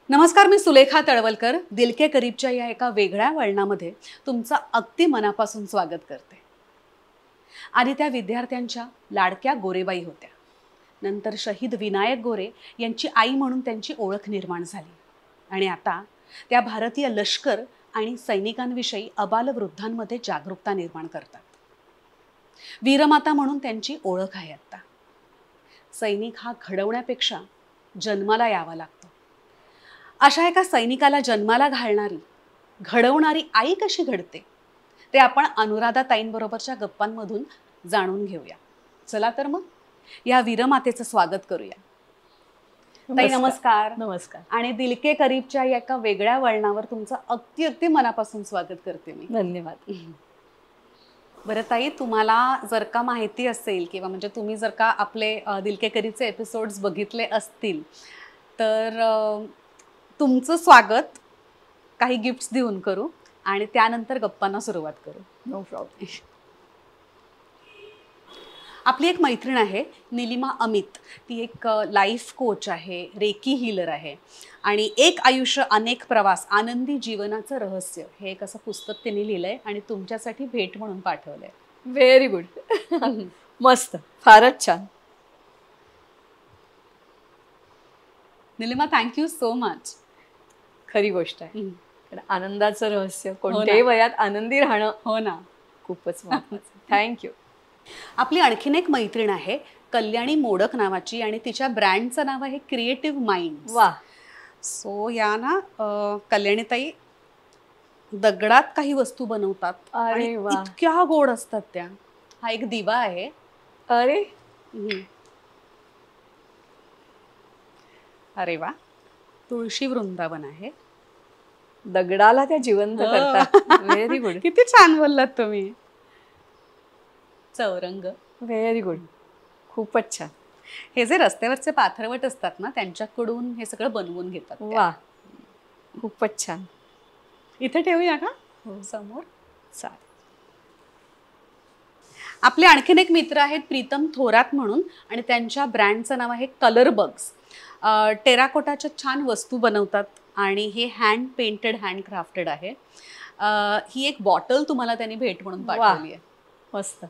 नमस्कार, मी सुलेखा तळवलकर दिल के करीबच्या या एका वेगळ्या वळणामध्ये तुमचं अगदी मनापासून स्वागत करते. आधी त्या विद्यार्थ्यांच्या लाडक्या गोरेबाई होत्या. नंतर शहीद विनायक गोरे यांची आई म्हणून त्यांची ओळख निर्माण झाली. आणि आता त्या भारतीय लष्कर आणि सैनिकांविषयी अबालवृद्धांमध्ये जागरूकता निर्माण करतात. वीरमाता म्हणून त्यांची ओळख आहे. आता सैनिक हा घडवण्यापेक्षा जन्माला यावा लागतो. अशा एका सैनिकाला जन्माला घडवणारी आई कशी घडते ते आपण अनुराधा ताईंबरोबरच्या गप्पांमधून जाणून घेऊया. चला तर मग या वीरमातेचं स्वागत करूया. ताई नमस्कार. नमस्कार. आणि दिल के करीबच्या या एका वेगळ्या वळणावर तुमचं अगदी मनापासून स्वागत करते मी. धन्यवाद. बरं ताई, तुम्हाला जर का माहिती असेल किंवा म्हणजे तुम्ही जर का आपले दिल के करीबचे एपिसोड्स बघितले असतील तर तुमचं स्वागत काही गिफ्ट्स देऊन करू आणि त्यानंतर गप्पांना सुरुवात करू. No problem. आपली एक मैत्रीण आहे निलिमा अमित. ती एक लाईफ कोच आहे, रेकी हीलर आहे आणि एक आयुष्य अनेक प्रवास आनंदी जीवनाचं रहस्य हे एक असं पुस्तक तिने लिहिलंय आणि तुमच्यासाठी भेट म्हणून पाठवलंय. Very good. मस्त, फारच छान. Nilima, thank you so much. खरी गोष्ट आहे. आनंदाचं रहस्य कोणत्याही वयात आनंदी राहणं. हो ना, खूपच महत्त्वाचं. थँक्यू. आपली आणखीन एक मैत्रीण आहे कल्याणी मोडक नावाची आणि तिच्या ब्रँडचं नाव आहे क्रिएटिव्ह माइंड. वा. सो या ना कल्याणीताई दगडात काही वस्तू बनवतात आणि इतक्या गोड असतात त्या. हा एक दिवा आहे. अरे अरे वा. तुळशी वृंदावन आहे. दगडाला त्या जिवंत करतात. Very good. किती छान बोललात तुम्ही. चौरंग. Very good. खूपच छान. हे जे रस्त्यावरचे पाथरवट असतात ना त्यांच्याकडून हे सगळं बनवून घेतात. वा, खूपच छान. इथे ठेवूया का? हो, समोर. चालेल. आपले आणखीन एक मित्र आहेत प्रीतम थोरात म्हणून आणि त्यांच्या ब्रँडचं नाव आहे कलर बग्स. टेराकोटाच्या छान वस्तू बनवतात आणि हे हँड पेंटेड हँड क्राफ्टेड आहे. ही एक बॉटल तुम्हाला त्यांनी भेट म्हणून पाठवली आहे. मस्त.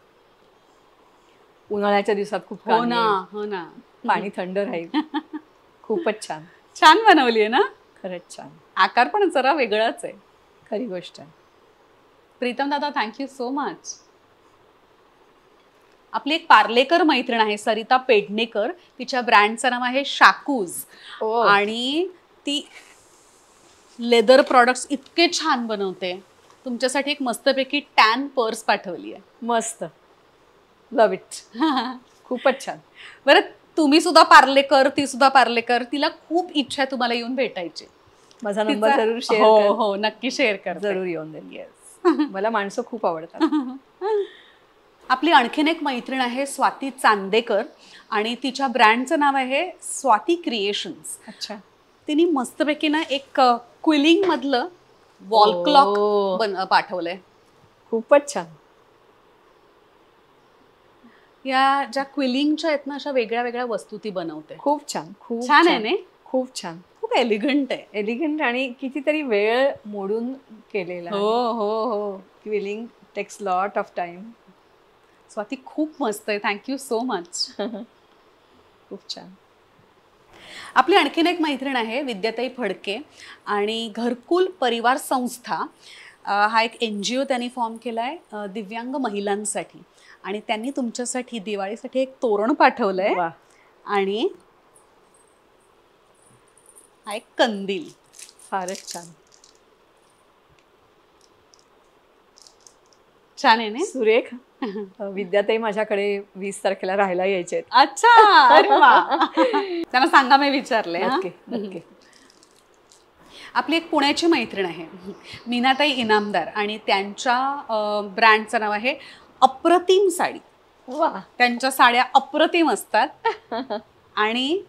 उन्हाळ्याच्या दिवसात खूप. हो ना, हो ना. पाणी थंड राहील. खूपच छान. छान बनवली आहे ना. खरंच छान. आकार पण जरा वेगळाच आहे. खरी गोष्ट आहे. प्रीतम दादा, थँक्यू सो मच. आपली एक पार्लेकर मैत्रीण आहे सरिता पेडणेकर. तिच्या ब्रँडचं नाव आहे शाकूज आणि ती लेदर प्रॉडक्ट्स इतके छान बनवते. तुमच्यासाठी एक मस्तपैकी टॅन पर्स पाठवली आहे. मस्त. लव इट. खूपच छान. बरं, तुम्ही सुद्धा पार्लेकर, ती सुद्धा पार्लेकर. तिला खूप इच्छा आहे तुम्हाला येऊन भेटायची. माझा नंबर जरूर शेअर. हो हो, नक्की शेअर कर. जरूर येऊन देईल. येस. मला माणसं खूप आवडतात. आपली आणखीन एक मैत्रीण आहे स्वाती चांदेकर आणि तिच्या ब्रँडचं नाव आहे स्वाती क्रिएशन्स. अच्छा. तिने मस्तपैकी ना एक क्विलिंग मधलं वॉल क्लॉक पाठवलंय. खूपच छान. या ज्या क्विलिंगच्या आहेत ना अशा वेगळ्या वेगळ्या वस्तू ती बनवते. खूप छान. खूप छान आहे ना. खूप छान. खूप एलिगंट आहे. एलिगंट आणि कितीतरी वेळ मोडून केलेला. हो हो हो. Quilling takes lot of time. Swati, खूप मस्त आहे. Thank you so much. खूप छान. आपली आणखीन एक मैत्रीण आहे विद्याताई फडके आणि घरकुल परिवार संस्था हा एक NGO त्यांनी फॉर्म केला आहे दिव्यांग महिलांसाठी आणि त्यांनी तुमच्यासाठी दिवाळीसाठी एक तोरण पाठवलंय आणि हा एक कंदील. फारच छान. छान आहे ना. सुरेख. विद्याताई माझ्याकडे 20 तारखेला राहायला यायचे आहेत. अच्छा. अरे वा. त्यांना सांगा मी विचारले. नक्की. आपली एक पुण्याची मैत्रीण आहे मीनाताई इनामदार आणि त्यांच्या ब्रँडचं नाव आहे अप्रतिम साडी. वा. त्यांच्या साड्या अप्रतिम असतात आणि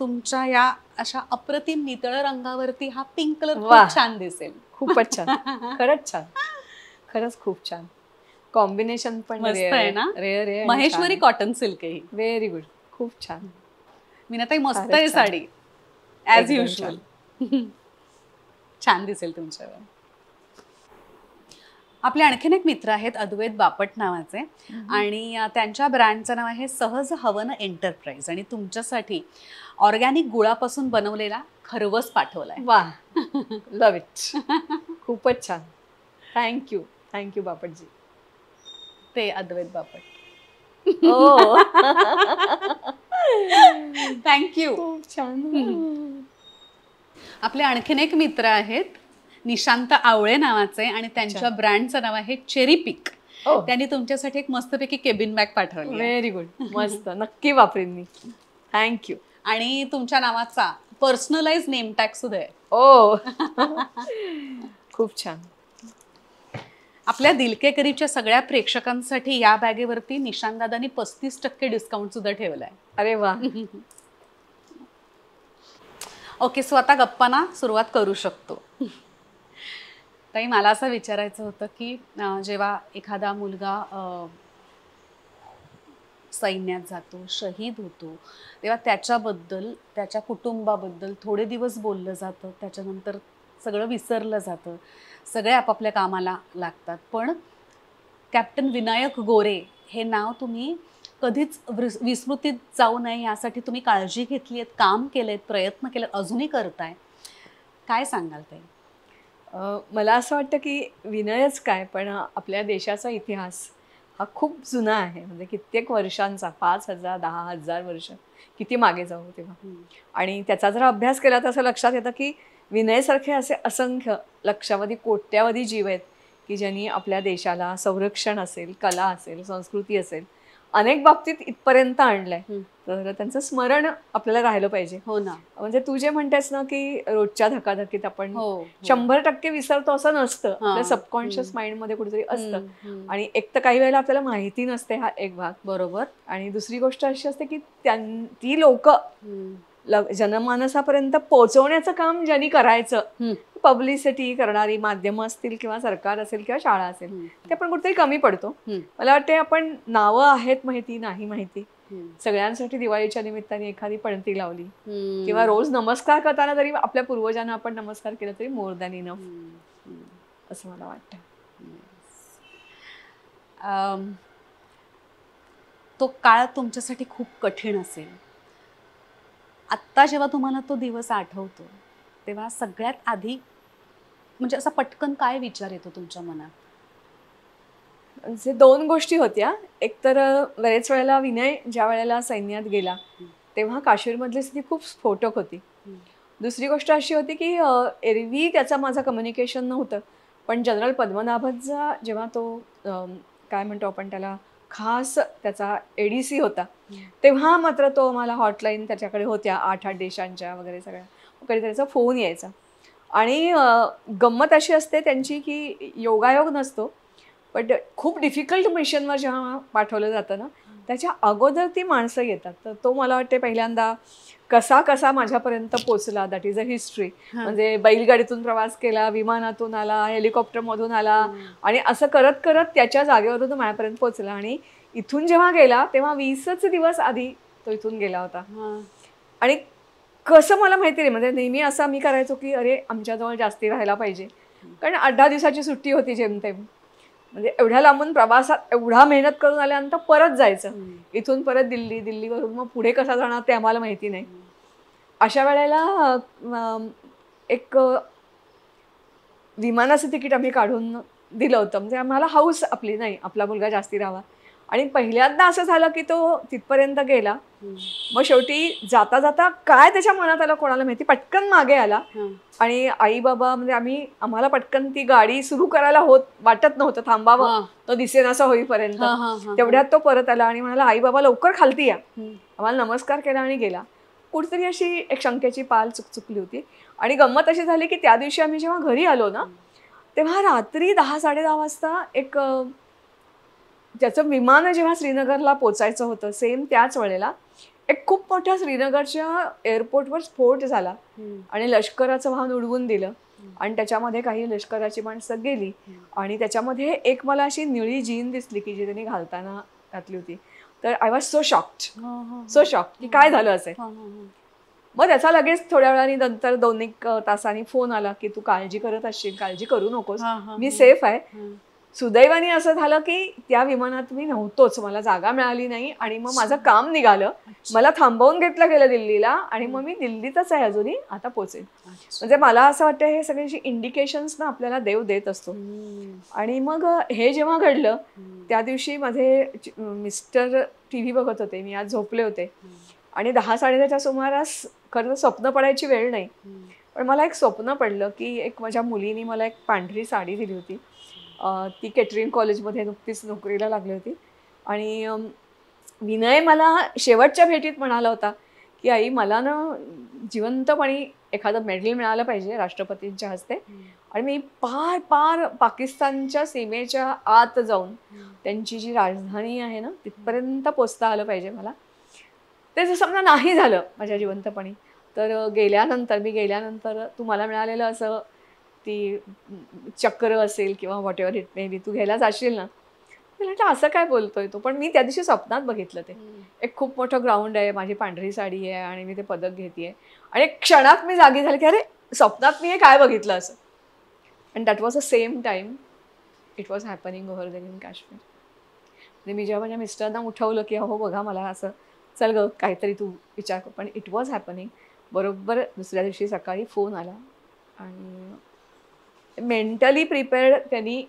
तुमच्या या अशा अप्रतिम नितळ रंगावरती हा पिंक कलर खूप छान दिसेल. खूपच छान. खरंच छान. खरंच खूप छान. कॉम्बिनेशन पण मस्त आहे ना. रेअर आहे. महेश्वरी कॉटन सिल्क आहे. Very good. खूप छान. मीनाताई, मस्त आहे साडी ॲज युजुअल. छान दिसेल तुमच्यावर. आपले आणखीन एक मित्र आहेत अद्वैत बापट नावाचे, आणि त्यांच्या ब्रँडचं नाव आहे सहज हवन एंटरप्राइज, आणि तुमच्यासाठी ऑर्गॅनिक गुळापासून बनवलेला खरवस पाठवलाय. वा, लव इट. खूपच छान. थँक्यू, थँक्यू बापटजी. ते अद्वैत बापट. हो. थँक्यू. खूप छान. आपले आणखीन एक मित्र आहेत निशांत आवळे नावाचे, आणि त्यांच्या ब्रँडचं नाव आहे चेरी पिक. त्यांनी तुमच्यासाठी एक मस्तपैकी केबिन बॅग पाठवली. व्हेरी गुड, मस्त, नक्की वापरेन मी. थँक्यू. आणि तुमच्या नावाचा पर्सनलाइज नेम टॅग सुद्धा आहे. ओ. खूप छान. आपल्या दिल के करीबच्या सगळ्या प्रेक्षकांसाठी या बॅगेवरती निशांत दादांनी 35% डिस्काउंट सुद्धा ठेवलाय. अरे वा. ओके, सो आता गप्पांना सुरुवात करू शकतो. ताई, मला असं विचारायचं होतं की जेव्हा एखादा मुलगा सैन्यात जातो, शहीद होतो, तेव्हा त्याच्याबद्दल, त्याच्या कुटुंबाबद्दल थोडे दिवस बोललं जातं, त्याच्यानंतर सगळं विसरलं जातं, सगळे आपापल्या कामाला लागतात. पण कॅप्टन विनायक गोरे हे नाव तुम्ही कधीच विस्मृतीत जाऊ नये यासाठी तुम्ही काळजी घेतली आहेत, काम केलेत, प्रयत्न केलेत, अजूनही करताय. काय सांगाल ताई? मला असं वाटतं की विनयच काय, पण आपल्या देशाचा इतिहास हा खूप जुना आहे. म्हणजे कित्येक वर्षांचा, 5,000 10,000 वर्ष, किती मागे जाऊ तेव्हा. आणि त्याचा जर अभ्यास केला तर असं लक्षात येतं की विनयसारखे असे असंख्य लक्षावधी कोट्यावधी जीव आहेत की ज्यांनी आपल्या देशाला संरक्षण असेल, कला असेल, संस्कृती असेल, अनेक बाबतीत इथपर्यंत आणलंय. तर त्यांचं स्मरण आपल्याला राहिलं पाहिजे. हो ना. म्हणजे तू जे म्हणतेस ना की रोजच्या धकाधकीत आपण 100% विसरतो असं नसतं. आपल्या सबकॉन्शियस माइंड मध्ये कुठेतरी असतं. आणि एक तर काही वेळेला आपल्याला माहिती नसते, हा एक भाग. बरोबर. आणि दुसरी गोष्ट अशी असते की ती लोक जनमानसापर्यंत पोहोचवण्याचं काम ज्यांनी करायचं, पब्लिसिटी करणारी माध्यमं असतील किंवा सरकार असेल किंवा शाळा असेल, ते आपण कुठेतरी कमी पडतो. मला वाटते आपण नावं आहेत माहिती, नाही माहिती, सगळ्यांसाठी दिवाळीच्या निमित्ताने एखादी पणती लावली किंवा रोज नमस्कार करताना जरी आपल्या पूर्वजांना आपण नमस्कार केला तरी मोर दॅन इनफ, असं मला वाटतं. तो काळ तुमच्यासाठी खूप कठीण असेल. आत्ता जेव्हा तुम्हाला तो दिवस आठवतो तेव्हा सगळ्यात आधी म्हणजे असा पटकन काय विचार येतो तुमच्या मनात? म्हणजे दोन गोष्टी होत्या. एक तर बरेच वेळेला विनय ज्या वेळेला सैन्यात गेला तेव्हा काश्मीरमधली स्थिती खूप स्फोटक होती. दुसरी गोष्ट अशी होती की एरवी त्याचा माझं कम्युनिकेशन नव्हतं, पण जनरल पद्मनाभचा जेव्हा तो काय म्हणतो आपण त्याला, खास त्याचा एडीसी होता, तेव्हा मात्र तो मला हॉटलाईन त्याच्याकडे होत्या 8-8 देशांच्या वगैरे सगळ्या, कधी त्याचा फोन यायचा. आणि गंमत अशी असते त्यांची की योगायोग नसतो, बट खूप डिफिकल्ट मिशनवर जेव्हा पाठवलं जातं ना त्याच्या अगोदर ती माणसं येतात. तर तो मला वाटते पहिल्यांदा कसा कसा माझ्यापर्यंत पोचला, दॅट इज अ हिस्ट्री. म्हणजे बैलगाडीतून प्रवास केला, विमानातून आला, हेलिकॉप्टरमधून आला, आणि असं करत करत त्याच्या जागेवरून तो माझ्यापर्यंत पोचला. आणि इथून जेव्हा गेला तेव्हा 20च दिवस आधी तो इथून गेला होता. आणि कसं मला माहिती नाही, म्हणजे नेहमी असं आम्ही करायचो की अरे आमच्याजवळ जास्ती राहायला पाहिजे, कारण 8-10 दिवसाची सुट्टी होती जेमतेम. म्हणजे एवढ्या लांबून प्रवासात एवढा मेहनत करून आल्यानंतर परत जायचं, इथून परत दिल्ली, दिल्लीवरून मग पुढे कसा जाणार ते आम्हाला माहिती नाही. अशा वेळेला एक विमानाचं तिकीट आम्ही काढून दिलं होतं. म्हणजे आम्हाला हाऊस आपली, नाही आपला मुलगा जास्ती राहावा. आणि पहिल्यांदा असं झालं की तो तिथपर्यंत गेला, मग शेवटी जाता जाता काय त्याच्या मनात आलं कोणाला माहिती, पटकन मागे आला. आणि आई बाबा म्हणजे आम्हाला पटकन ती गाडी सुरू करायला वाटत नव्हतं, थांबावं तो दिसेनासा होईपर्यंत. तेवढ्यात तो परत आला आणि म्हणाला आई बाबा लवकर खालती या. आम्हाला नमस्कार केला आणि गेला. कुठतरी अशी एक शंकेची पाल चुकली होती. आणि गंमत अशी झाली की त्या दिवशी आम्ही जेव्हा घरी आलो ना तेव्हा रात्री 10-10:30 वाजता एक ज्याचं विमान जेव्हा श्रीनगरला पोचायचं होतं सेम त्याच वेळेला एक खूप मोठ्या श्रीनगरच्या एअरपोर्टवर स्फोट झाला आणि लष्कराचं वाहन उडवून दिलं. आणि त्याच्यामध्ये काही लष्कराची माणसं गेली आणि त्याच्यामध्ये एक मला अशी निळी जीन दिसली की जी त्यांनी घातली होती. तर आय वॉज सो शॉक्ड की काय झालं असेल. मग त्याचा लगेच थोड्या वेळाने नंतर 2-1 तासांनी फोन आला की तू काळजी करत असशील, काळजी करू नकोस, मी सेफ आहे. सुदैवाने असं झालं की त्या विमानात मी नव्हतोच, मला जागा मिळाली नाही आणि मग माझं काम निघालं. मला थांबवून घेतलं गेलं दिल्लीला आणि मग मी दिल्लीतच आहे अजूनही, आता पोहोचेन. म्हणजे मला असं वाटतं हे सगळे इंडिकेशन्स ना आपल्याला देव देत असतो. आणि मग हे जेव्हा घडलं त्या दिवशी माझे मिस्टर टीव्ही बघत होते, मी आज झोपले होते आणि 10-10:30च्या सुमारास खरं स्वप्न पडायची वेळ नाही, पण मला एक स्वप्न पडलं की एक माझ्या मुलीने मला एक पांढरी साडी दिली होती. ती केटरिंग कॉलेजमध्ये नुकतीच नोकरीला लागली होती आणि विनय मला शेवटच्या भेटीत म्हणाला होता की आई मला ना जिवंतपणी एखादं मेडल मिळालं पाहिजे राष्ट्रपतींच्या हस्ते आणि मी पार पार पाकिस्तानच्या सीमेच्या आत जाऊन त्यांची जी राजधानी आहे ना तिथपर्यंत पोचता आलं पाहिजे मला. ते जर समजा नाही झालं माझ्या जिवंतपणी तर मी गेल्यानंतर तुम्हाला मिळालेलं असं ती चक्र असेल किंवा whatever it may be तू घ्यायला जाशील ना. म्हटलं असं काय बोलतोय तो, पण मी त्या दिवशी स्वप्नात बघितलं ते एक खूप मोठं ग्राउंड आहे, माझी पांढरी साडी आहे आणि मी ते पदक घेतेय आणि क्षणात मी जागी झाले की अरे स्वप्नात मी हे काय बघितलं असं. And that was a same time it was happening over then in Kashmir. म्हणजे मी जेव्हा माझ्या मिस्टरांना उठवलं की हो बघा मला असं चल ग काहीतरी तू विचार कर, पण इट वॉज हॅपनिंग. बरोबर दुसऱ्या दिवशी सकाळी फोन आला आणि मेंटली प्रिपेअर्ड त्यांनी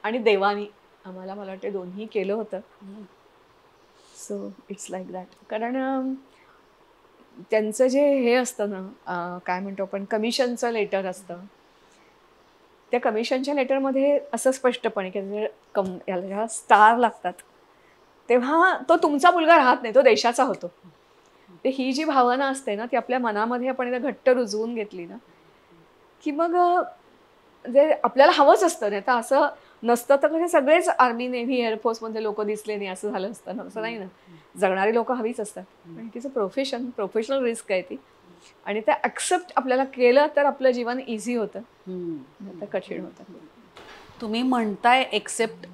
आणि देवानी आम्हाला मला वाटतं दोन्ही केलं होतं. So it's like that. कारण त्यांचं जे हे असतं ना काय म्हणतो आपण कमिशनचं लेटर असतं, त्या कमिशनच्या लेटरमध्ये असं स्पष्टपणे की याला स्टार लागतात तेव्हा तो तुमचा मुलगा राहत नाही, तो देशाचा होतो. ते ही जी भावना असते ना ती आपल्या मनामध्ये आपण घट्ट रुजवून घेतली ना की मग जे आपल्याला हवंच असतं. नाही तर असं नसतं तर म्हणजे सगळेच आर्मी नेव्ही एअरफोर्समध्ये लोक दिसले नाही असं झालं असतं ना. असं नाही ना, जगणारी लोक हवीच असतात. पण it is a professional risk आहे ती आणि ते ॲक्सेप्ट आपल्याला केलं तर आपलं जीवन इझी होतं, तर कठीण होतं. तुम्ही म्हणताय एक्सेप्ट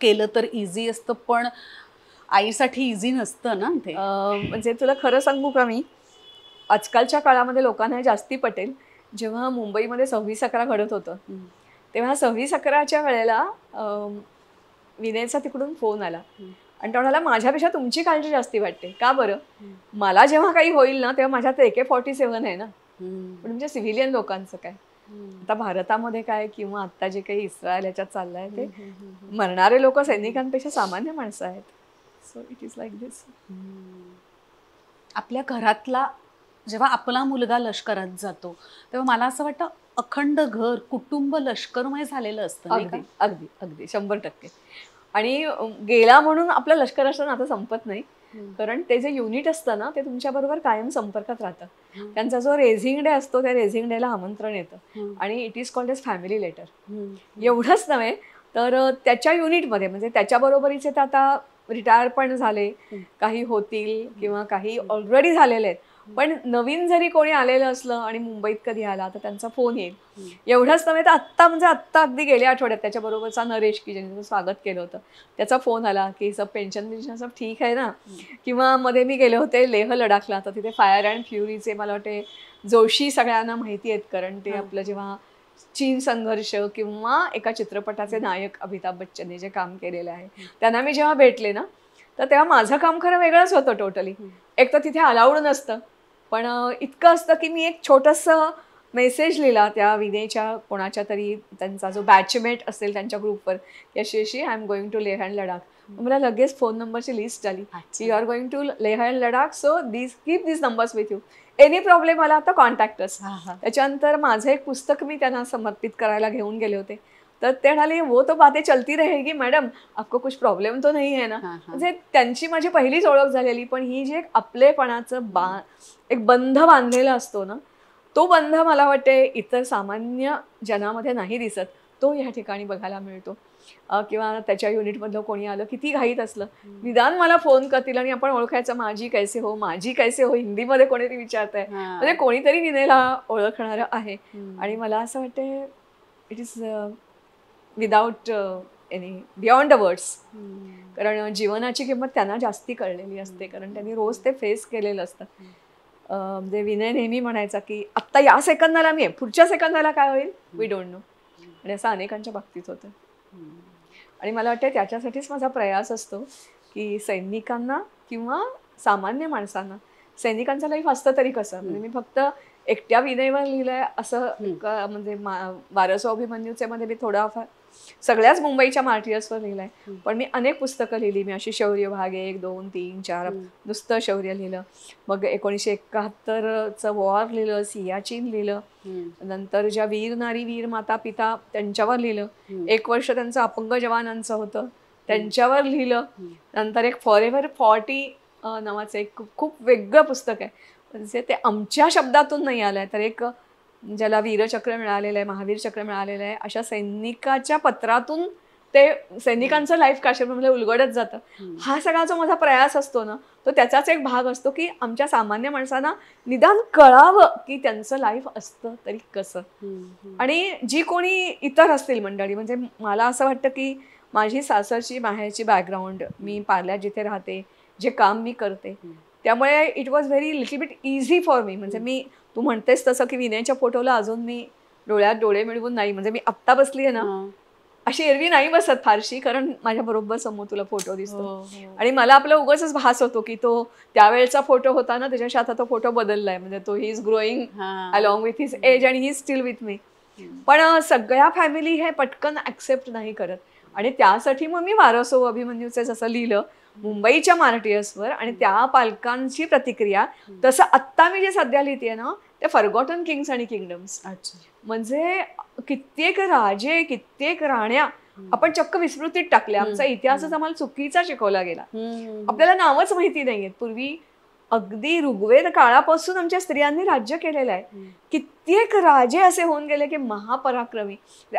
केलं तर इझी असतं, पण आईसाठी इझी नसतं ना ते. म्हणजे तुला खरं सांगू का मी आजकालच्या काळामध्ये लोकांना जास्ती पटेल. जेव्हा मुंबईमध्ये 26/11 घडत होतं तेव्हा 26/11च्या वेळेला विनयचा तिकडून फोन आला आणि तो म्हणाला माझ्यापेक्षा तुमची काळजी जास्ती वाटते. का बरं? मला जेव्हा काही होईल ना तेव्हा माझ्यात AK-47 आहे ना, पण म्हणजे सिव्हिलियन लोकांचं काय. आता भारतामध्ये काय किंवा आता जे काही इस्रायल याच्यात चाललंय ते मरणारे लोक सैनिकांपेक्षा सामान्य माणसं आहेत. सो इट इज लाईक दिस. आपल्या घरातला जेव्हा आपला मुलगा लष्करात जातो तेव्हा मला असं वाटतं अखंड घर कुटुंब लष्करमय झालेलं असतं. अगदी अगदी अगदी 100%. आणि गेला म्हणून आपलं लष्कर असतं नातं संपत नाही, कारण ते जे युनिट असतं ना ते तुमच्याबरोबर कायम संपर्कात राहतं. त्यांचा जो रेझिंग डे असतो त्या रेझिंग डेला आमंत्रण येतं आणि it is called as family letter. एवढंच नव्हे तर त्याच्या युनिटमध्ये म्हणजे त्याच्याबरोबरीचे तर आता रिटायर पण झाले, काही होतील किंवा काही ऑलरेडी झालेले आहेत, पण नवीन जरी कोणी आलेलं असलं आणि मुंबईत कधी आला तर त्यांचा फोन येईल. एवढंच नव्हे तर आत्ता अगदी गेल्या आठवड्यात त्याच्याबरोबरचा नरेश की ज्यांनी स्वागत केलं होतं त्याचा फोन आला की सब पेन्शन सब ठीक आहे ना. किंवा मध्ये मी गेले होते लेह लडाखला, तर तिथे फायर अँड फ्युरीचे मला वाटते जोशी सगळ्यांना माहिती आहेत, कारण ते आपलं जेव्हा चीन संघर्ष किंवा एका चित्रपटाचे नायक अमिताभ बच्चनने जे काम केलेलं आहे त्यांना मी जेव्हा भेटले ना तर तेव्हा माझं काम खरं वेगळंच होतं टोटली. एक तर तिथे अलाउड नसतं, पण इतकं असतं की मी एक छोटंसं मेसेज लिहिला त्या विनयच्या कोणाच्या तरी त्यांचा जो बॅचमेट असेल त्यांच्या ग्रुपवर की अशी अशी I am going to Leh and Ladakh. मला लगेच फोन नंबरची लिस्ट आली की you are going to Leh and Ladakh, so keep this numbers with you, any problem आला तर कॉन्टॅक्ट अस. त्याच्यानंतर माझं एक पुस्तक मी त्यांना समर्पित करायला घेऊन गेले होते, तर ते म्हणाले वो तो बातें चलती रहेगी मॅडम, आपको कुछ प्रॉब्लेम तो नाही आहे ना. म्हणजे त्यांची माझी पहिलीच ओळख झालेली, पण ही जी एक आपलेपणाचं एक बंध बांधलेला असतो ना तो बंध मला वाटते इतर सामान्य जनामध्ये नाही दिसत, तो ह्या ठिकाणी बघायला मिळतो. किंवा त्याच्या युनिटमधलं कोणी आलं किती घाईत असलं निदान मला फोन करतील आणि आपण ओळखायचं माझी कैसे हो हिंदीमध्ये कोणीतरी विचारत आहे, म्हणजे कोणीतरी विनयला ओळखणारं आहे. आणि मला असं वाटतं it is without any beyond the words. कारण जीवनाची किंमत त्यांना जास्ती कळलेली असते, कारण त्यांनी रोज ते फेस केलेलं असतं. म्हणजे विनय नेहमी म्हणायचा की आत्ता या सेकंदाला मी आहे, पुढच्या सेकंदाला काय होईल वी डोंट नो. आणि असं अनेकांच्या बाबतीत होतं. आणि मला वाटतं त्याच्यासाठीच माझा प्रयास असतो की सैनिकांना किंवा सामान्य माणसांना, सैनिकांचं लाईफ असतं तरी कसं, म्हणजे मी फक्त एकट्या विनयवर लिहिलंय असं म्हणजे 1200 अभिमन्यूचे मध्ये मी थोडाफार सगळ्याच मुंबईच्या मार्टियर्सवर लिहिलंय. पण मी अनेक पुस्तकं लिहिली. मी अशी शौर्य भाग 1, 2, 3, 4 नुसतं शौर्य लिहिलं. मग 1971चं वॉर लिहिलं, सियाचीन लिहिलं. नंतर ज्या वीर नारी वीर माता पिता त्यांच्यावर लिहिलं. 1 वर्ष त्यांचं अपंग जवानांचं होतं त्यांच्यावर लिहिलं. नंतर एक फॉरेव्हर 40 नावाचं एक खूप वेगळं पुस्तक आहे, म्हणजे ते आमच्या शब्दातून नाही आलंय, तर एक ज्याला वीरचक्र मिळालेलं आहे, महावीर चक्र मिळालेलं आहे, अशा सैनिकाच्या पत्रातून ते सैनिकांचं लाईफ काश्मीरमध्ये उलगडत जातं. हा सगळा जो माझा प्रयास असतो ना, तो त्याचाच एक भाग असतो की आमच्या सामान्य माणसांना निदान कळावं की त्यांचं लाईफ असतं तरी कसं. आणि जी कोणी इतर असतील मंडळी, म्हणजे मला असं वाटतं की माझी सासरची माहेरची बॅकग्राऊंड, मी पार्ल्यात जिथे राहते, जे काम मी करते, त्यामुळे it was very little bit easy for me. म्हणजे मी तू म्हणतेस तसं की विनयच्या फोटोला अजून मी डोळ्यात डोळे मिळवून नाही, म्हणजे मी आत्ता बसली आहे ना अशी एरवी नाही बसत फारशी, कारण माझ्या बरोबर समोर तुला फोटो दिसतो. आणि मला आपला उगाचच भास होतो की तो त्यावेळेचा फोटो होता ना, त्याच्याशी आता तो फोटो बदललाय, म्हणजे तो he is growing along with his age आणि he is still with me. पण सगळ्या फॅमिली हे पटकन ऍक्सेप्ट नाही करत. आणि त्यासाठी मग मी 1200 अभिमन्यूचं जसं लिहिलं मुंबईच्या मार्टियर्सवर आणि त्या पालकांची प्रतिक्रिया, तसं आत्ता मी जे सध्या लिहिते ना ते फॉरगॉटन किंग्स आणि किंगडम्स. म्हणजे कित्येक राजे, कित्येक राण्या आपण चक्क विस्मृतीत टाकल्या. आमचा इतिहासच आम्हाला चुकीचा शिकवला गेला. आपल्याला नावच माहिती नाहीयेत. पूर्वी अगदी ऋग्वेद काळापासून आमच्या स्त्रियांनी राज्य केलेलं आहे. कित्येक राजे असे होऊन गेले की महापराक्रमी.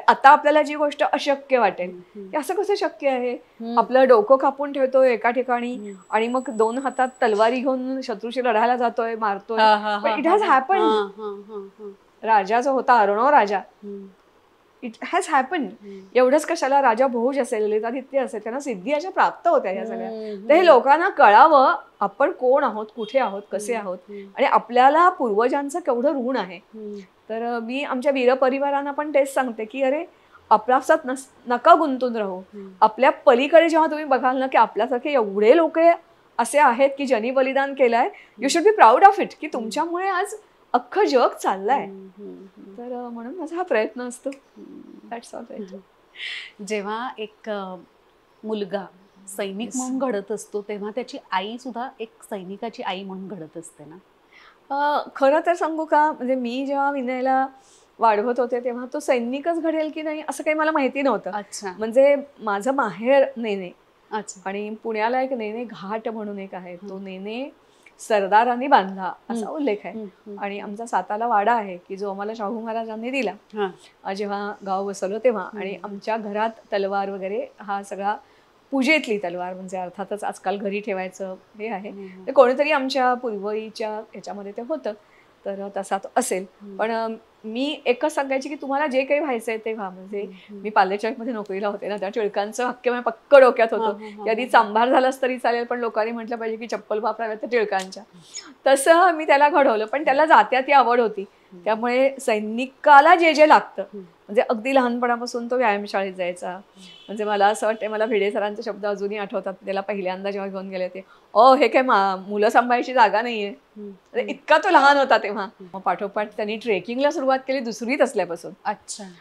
आता आपल्याला जी गोष्ट अशक्य वाटेल की असं कसं शक्य आहे, आपलं डोकं कापून ठेवतोय एका ठिकाणी आणि मग 2 हातात तलवारी घेऊन शत्रूशी लढायला जातोय, मारतोय. It has happened. राजा जो होता अर्णव राजा, इट हॅज हॅपन्ड. एवढंच कशाला, राजा भोज असेल, ललितादित्य असेल, त्यांना सिद्धी अशा प्राप्त होत्या या सगळ्या. तर हे लोकांना कळावं आपण कोण आहोत, कुठे आहोत, कसे आहोत आणि आपल्याला पूर्वजांचं केवढं ऋण आहे. तर मी आमच्या वीर परिवारांना पण तेच सांगते की अरे आपल्यासात नका गुंतून राहू. आपल्या पलीकडे जेव्हा तुम्ही बघाल ना की आपल्यासारखे एवढे लोक असे आहेत की ज्यांनी बलिदान केलंय, you should be proud of it, की तुमच्यामुळे आज अख्खं जग चाललंय. तर म्हणून माझा हा प्रयत्न असतो. That's all. जेव्हा एक मुलगा सैनिक म्हणून घडत असतो तेव्हा त्याची आई सुद्धा एक सैनिकाची आई म्हणून घडत असते ना. खरं तर सांगू का, म्हणजे मी जेव्हा विनयला वाढवत होते तेव्हा तो सैनिकच घडेल की नाही असं काही मला माहिती नव्हतं. म्हणजे माझं माहेर नेने आणि पुण्याला एक नेने घाट म्हणून एक आहे, तो नेने सरदारांनी बांधला असा उल्लेख आहे. आणि आमचा साताला वाडा आहे की जो आम्हाला शाहू महाराजांनी दिला जेव्हा गाव बसवलं तेव्हा. आणि आमच्या घरात तलवार वगैरे हा सगळा पूजेतली तलवार, म्हणजे अर्थातच आजकाल घरी ठेवायचं हे आहे, ते कोणीतरी आमच्या पूर्वीच्या ह्याच्यामध्ये ते होतं, तर तसा तो असेल. पण मी एकच सांगायची की तुम्हाला जे काही व्हायचंय ते व्हा. म्हणजे मी पार्लेचॉईकमध्ये नोकरीला होते ना, त्या टिळकांचं वाक्य माझ्या पक्क डोक्यात होतं की आधी चांभार झालाच तरी चालेल, पण लोकांनी म्हटलं पाहिजे की चप्पल वापराव्या तर टिळकांच्या. तसं मी त्याला घडवलं. पण त्याला जात्या ती आवड होती, त्यामुळे सैनिकाला जे जे लागतं, म्हणजे अगदी लहानपणापासून तो व्यायामशाळेत जायचा. म्हणजे मला असं वाटतं, मला भिडे सरांचे शब्द अजूनही आठवतात. त्याला पहिल्यांदा जेव्हा घेऊन गेले ते, हे काय मुलं सांभाळायची जागा नाहीये, इतका तो लहान होता तेव्हा. मग पाठोपाठ त्यांनी ट्रेकिंगला सुरुवात केली 2रीत असल्यापासून.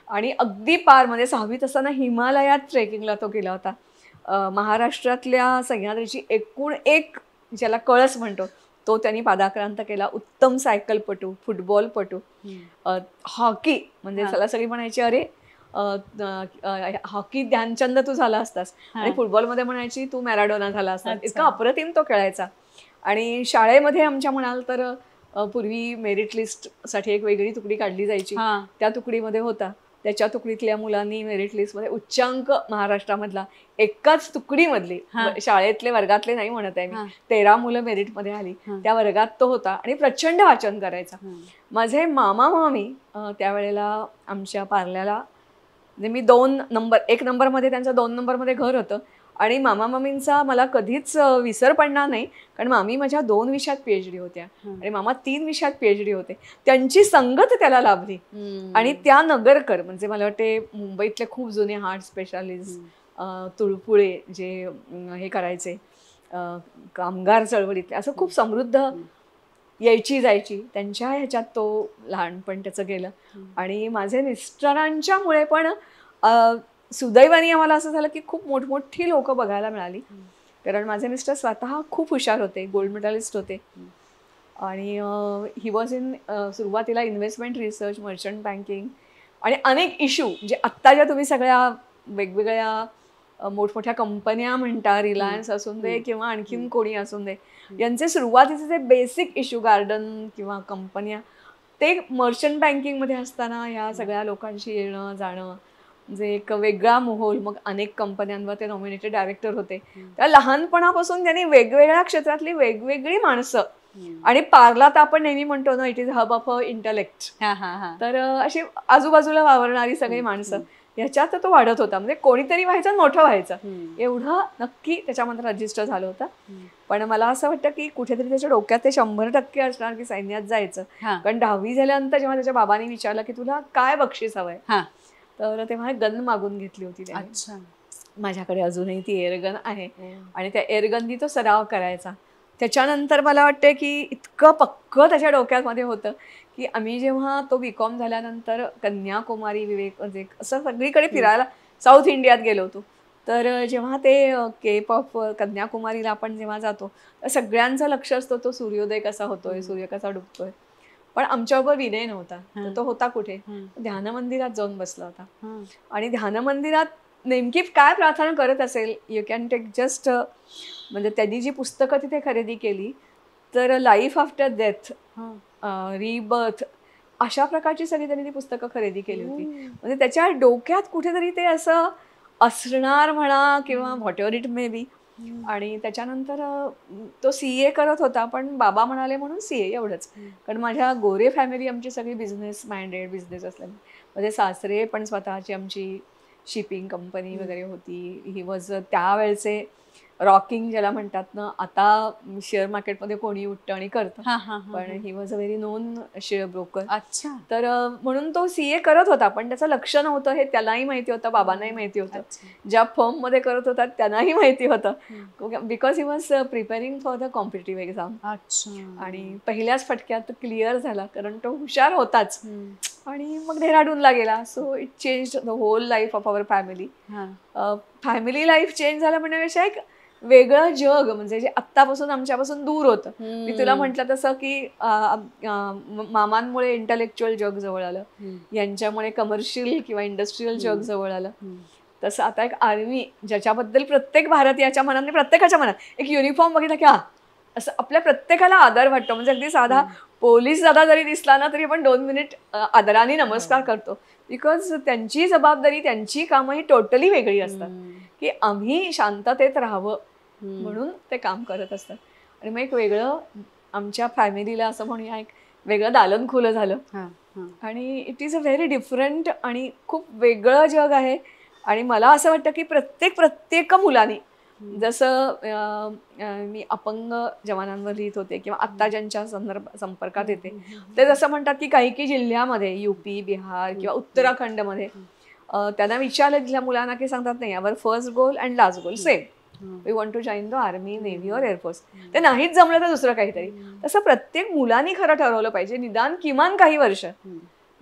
आणि अगदी पार म्हणजे 6वीत असताना हिमालयात ट्रेकिंगला तो गेला होता. महाराष्ट्रातल्या सह्याद्रीची एकूण एक ज्याला कळस म्हणतो तो त्यांनी पादाक्रांत केला. उत्तम सायकलपटू, फुटबॉलपटू, हॉकी, म्हणजे त्याला सगळी म्हणायची अरे हॉकी ध्यानचंद तू झाला असतास, आणि फुटबॉलमध्ये म्हणायची तू मॅराडोना झाला असतास. इतका अप्रतिम तो खेळायचा. आणि शाळेमध्ये आमच्या म्हणाल तर पूर्वी मेरिट लिस्टसाठी एक वेगळी तुकडी काढली जायची, त्या तुकडीमध्ये होता. त्याच्या तुकडीतल्या मुलांनी मेरिट लिस्टमध्ये उच्चांक महाराष्ट्रामधला एकाच तुकडीमधली, शाळेतले वर्गातले नाही म्हणत आहे मी, 13 मुलं मेरिटमध्ये आली. त्या वर्गात तो होता आणि प्रचंड वाचन करायचा. माझे मामा मामी त्यावेळेला आमच्या पार्ल्याला, म्हणजे मी 2 नंबर 1 नंबरमध्ये त्यांचं 2 नंबरमध्ये घर होतं आणि मामा मामींचा मला कधीच विसर पडणार नाही, कारण मामी माझ्या 2 विषयात PhD होत्या आणि मामा 3 विषयात PhD होते. त्यांची संगत त्याला लाभली. आणि त्या नगरकर म्हणजे मला वाटते मुंबईतले खूप जुने हार्ट स्पेशालिस्ट तुळपुळे जे हे करायचे कामगार चळवळीतले, असं खूप समृद्ध यायची जायची, त्यांच्या ह्याच्यात तो लहानपण त्याचं गेलं. आणि माझे मिस्टरांच्यामुळे पण सुदैवाने आम्हाला असं झालं की खूप मोठमोठी लोक बघायला मिळाली, कारण माझे मिस्टर स्वतः खूप हुशार होते, गोल्ड मेडलिस्ट होते. आणि ही वॉज इन सुरुवातीला इन्व्हेस्टमेंट रिसर्च, मर्चंट बँकिंग आणि अनेक इश्यू जे आत्ता ज्या तुम्ही सगळ्या वेगवेगळ्या मोठमोठ्या कंपन्या म्हणता, रिलायन्स असून दे किंवा आणखीन कोणी असून दे, यांचे सुरुवातीचे जे बेसिक इश्यू गार्डन किंवा कंपन्या, ते मर्चंट बँकिंगमध्ये असताना ह्या सगळ्या लोकांशी येणं जाणं म्हणजे एक वेगळा माहोल. मग अनेक कंपन्यांवर ते नॉमिनेटेड डायरेक्टर होते. त्या लहानपणापासून त्यांनी वेगवेगळ्या क्षेत्रातली वेगवेगळी माणसं, आणि पार्ला तर आपण नेहमी म्हणतो ना, it is hub of intellect, तर अशी आजूबाजूला वावरणारी सगळी माणसं, ह्याच्यात तो वाढत होता. म्हणजे कोणीतरी व्हायचं, मोठं व्हायचं, एवढं नक्की त्याच्यामध्ये रजिस्टर झालं होतं. पण मला असं वाटतं की कुठेतरी त्याच्या डोक्यात ते 100% असणार की सैन्यात जायचं. कारण 10वी झाल्यानंतर जेव्हा त्याच्या बाबांनी विचारलं की तुला काय बक्षीस हवंय, तर तेव्हा गन मागून घेतली होती त्याने. माझ्याकडे अजूनही ती एअरगन आहे आणि त्या एअरगननी तो सराव करायचा. त्याच्यानंतर मला वाटते की इतकं पक्क त्याच्या डोक्यामध्ये होतं की आम्ही जेव्हा तो BCom झाल्यानंतर कन्याकुमारी, विवेक म्हणजे असं सगळीकडे फिरायला साऊथ इंडियात गेलो होतो. तर जेव्हा ते केप ऑफ कन्याकुमारीला आपण जेव्हा जातो, तर सगळ्यांचं लक्ष असतं तो सूर्योदय कसा होतोय, सूर्य कसा डुबतोय. पण आमच्याबरोबर विनय नव्हता. तर तो होता कुठे, ध्यान मंदिरात जाऊन बसला होता. आणि ध्यान मंदिरात नेमकी काय प्रार्थना करत असेल, यू कॅन टेक जस्ट म्हणजे त्यांनी जी पुस्तकं तिथे खरेदी केली, तर लाईफ आफ्टर डेथ, रिबर्थ, अशा प्रकारची सगळी त्यांनी ती पुस्तकं खरेदी केली होती. म्हणजे त्याच्या डोक्यात कुठेतरी ते असं असणार म्हणा किंवा व्हॉट एव्हर इट मे बी. आणि त्याच्यानंतर तो CA करत होता, पण बाबा म्हणाले म्हणून CA एवढंच. कारण माझ्या गोरे फॅमिली आमची सगळी बिझनेस माइंडेड, बिझनेस असल्याने, म्हणजे सासरे पण स्वतःची आमची शिपिंग कंपनी वगैरे होती. ही वॉज त्यावेळेचे रॉकिंग ज्याला म्हणतात ना, आता शेअर मार्केटमध्ये कोणी उठतं आणि करतं, पण he was a very non share broker. अच्छा. तर म्हणून तो CA करत होता, पण त्याचं लक्ष नव्हतं हे त्यालाही माहिती होतं, बाबांनाही माहिती होतं, ज्या फर्ममध्ये करत होता त्यांनाही माहिती होतं, because he was preparing for the competitive exam. आणि पहिल्याच फटक्यात क्लिअर झाला, कारण तो हुशार होताच. आणि मग डेहराडूनला गेला. So it change the whole life of our family. Family life change झालं म्हणण्यापेक्षा एक वेगळं जग, म्हणजे जे आत्तापासून आमच्यापासून दूर होतं. मी तुला म्हटलं तसं की मामांमुळे इंटलेक्च्युअल जग जवळ आलं, यांच्यामुळे कमर्शियल किंवा इंडस्ट्रीयल जग जवळ आलं. तसं आता एक आर्मी, ज्याच्याबद्दल प्रत्येक भारतीयाच्या मनाने, प्रत्येकाच्या मनात एक युनिफॉर्म बघितला की असं आपल्या प्रत्येकाला आदर वाटतो. म्हणजे अगदी साधा पोलीस दादा जरी दिसला ना, तरी आपण 2 मिनिट आदराने नमस्कार करतो, बिकॉज त्यांची जबाबदारी, त्यांची कामं ही टोटली वेगळी असतात, की आम्ही शांततेत राहावं म्हणून ते काम करत असतात. आणि मग एक वेगळं आमच्या फॅमिलीला असं म्हणूया, एक वेगळं दालन खुलं झालं. आणि it is a very different आणि खूप वेगळं जग आहे. आणि मला असं वाटतं की प्रत्येक मुलांनी, जसं मी अपंग जवानांवर लिहित होते किंवा आत्ता ज्यांच्या संपर्कात येते, ते जसं म्हणतात की काही जिल्ह्यामध्ये, UP, बिहार किंवा उत्तराखंडमध्ये त्यांना विचारलं जिल्ह्या मुलांना की सांगतात नाही, यावर first goal and last goal same, we want to join the army, navy और एअरफोर्स. ते नाहीच जमलं तर दुसरं काहीतरी. तसं प्रत्येक मुलांनी खरं ठरवलं पाहिजे, निदान किमान काही वर्ष.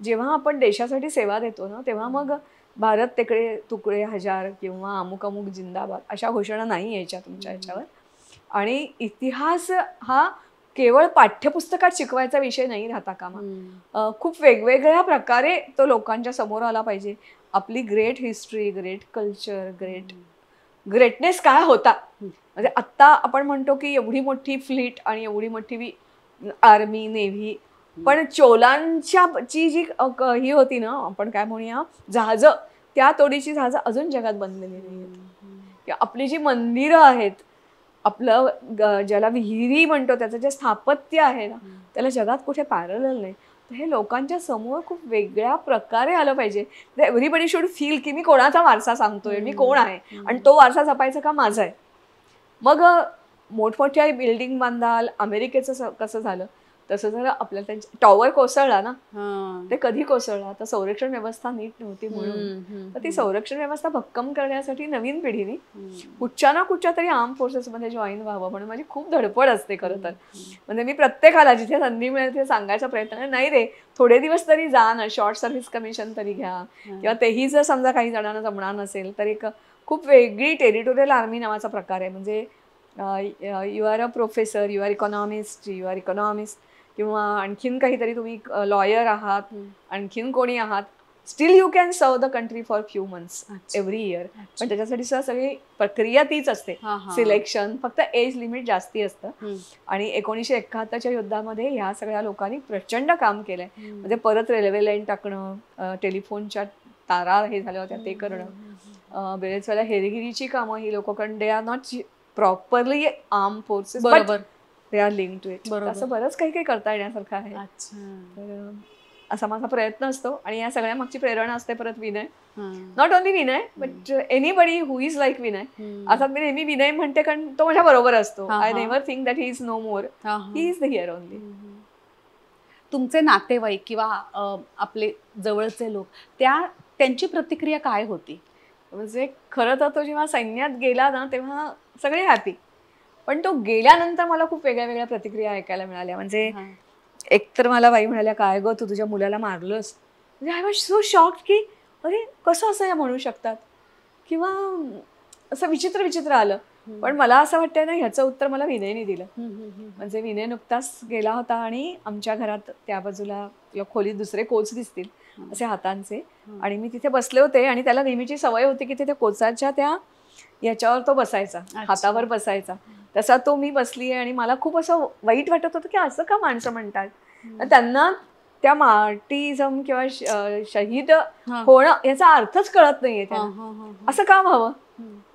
जेव्हा आपण देशासाठी सेवा देतो ना, तेव्हा मग भारत तेकडे तुकडे हजार किंवा अमुक अमुक जिंदाबाद अशा घोषणा नाही यायच्या तुमच्या ह्याच्यावर. आणि इतिहास हा केवळ पाठ्यपुस्तकात शिकवायचा विषय नाही राहता कामा. खूप वेगवेगळ्या प्रकारे तो लोकांच्या समोर आला पाहिजे. आपली great history, great culture, greatness काय होता. म्हणजे आत्ता आपण म्हणतो की एवढी मोठी फ्लीट आणि एवढी मोठी आर्मी, नेव्ही, पण चोलांची जी ही होती ना, आपण काय म्हणूया जहाजं, त्या तोडीची जहाजं अजून जगात बनलेली नाहीत. आपली जी मंदिरं आहेत, आपलं ज्याला विहिरी म्हणतो, त्याचं जे स्थापत्य आहे ना, त्याला जगात कुठे पॅरलल नाही. हे लोकांच्या समोर खूप वेगळ्या प्रकारे आलं पाहिजे. एव्हरीबडी शुड फील की मी कोणाचा वारसा सांगतोय, मी कोण आहे आणि तो वारसा जपायचा का माझा आहे. मग मोठमोठ्या बिल्डिंग बांधाल. अमेरिकेचं कसं झालं तसं झालं आपल्याला. त्यांच्या टॉवर कोसळला ना, ते कधी कोसळला तर संरक्षण व्यवस्था नीट नव्हती म्हणून. तर ती संरक्षण व्यवस्था भक्कम करण्यासाठी नवीन पिढीने कुठच्या ना कुठच्या तरी आर्म फोर्सेसमध्ये जॉईन व्हावं म्हणून माझी खूप धडपड असते खरं तर. म्हणजे मी प्रत्येकाला जिथे संधी मिळेल तिथे सांगायचा प्रयत्न नाही रे, थोडे दिवस तरी जा ना, शॉर्ट सर्व्हिस कमिशन तरी घ्या, किंवा तेही जर समजा काही जणांना जमणार नसेल तर एक खूप वेगळी टेरिटोरियल आर्मी नावाचा प्रकार आहे. म्हणजे you are a professor, you are economist, किंवा आणखीन काहीतरी तुम्ही लॉयर आहात, आणखीन कोणी आहात, still you can serve the country for few months every year. पण त्याच्यासाठी सुद्धा सगळी प्रक्रिया तीच असते, सिलेक्शन, फक्त एज लिमिट जास्ती असतं. आणि 1971च्या युद्धामध्ये ह्या सगळ्या लोकांनी प्रचंड काम केलंय. म्हणजे परत रेल्वे लाईन टाकणं, टेलिफोनच्या तारा हे झाल्या होत्या ते करणं, बरेच वेळेला हेरगिरीची कामं ही लोक, कारण they are not properly arm forces, बरोबर, they are link to it. असं बरंच काही काही करता येण्यासारखं आहे. तर असा माझा प्रयत्न असतो. आणि या सगळ्या मागची प्रेरणा असते परत Vinay. Not only Vinay but anybody who is like Vinay. अर्थात मी नेहमी विनय म्हणते कारण तो माझ्या बरोबर असतो. I never think that he is no more, he is the here only. तुमचे नातेवाईक किंवा आपले जवळचे लोक, त्यांची प्रतिक्रिया काय होती? म्हणजे खरं तर तो जेव्हा सैन्यात गेला ना तेव्हा सगळे हॅपी, पण तो गेल्यानंतर मला खूप वेगळ्या वेगळ्या प्रतिक्रिया ऐकायला मिळाल्या. म्हणजे एकतर मला बाई म्हणाल्या, काय गं तू तुझ्या मुलाला मारलंस. म्हणजे आय वॉज सो शॉक्ड की अरे कसं असं या म्हणू शकतात, किंवा असं विचित्र विचित्र आलं. पण मला असं वाटतंय ना, ह्याचं उत्तर मला विनयने दिलं. म्हणजे विनय नुकताच गेला होता आणि आमच्या घरात त्या बाजूला खोलीत दुसरे कोच दिसतील असे हातांचे, आणि मी तिथे बसले होते आणि त्याला नेहमीची सवय होती की तिथे कोचाच्या त्या याच्यावर तो बसायचा, हातावर बसायचा. तसा तो मी बसली आहे आणि मला खूप असं वाईट वाटत होतं की असं का माणसं म्हणतात. त्यांना त्या मार्टिझम किंवा शहीद होणं याचा अर्थच कळत नाहीये त्यांना, असं का व्हावं.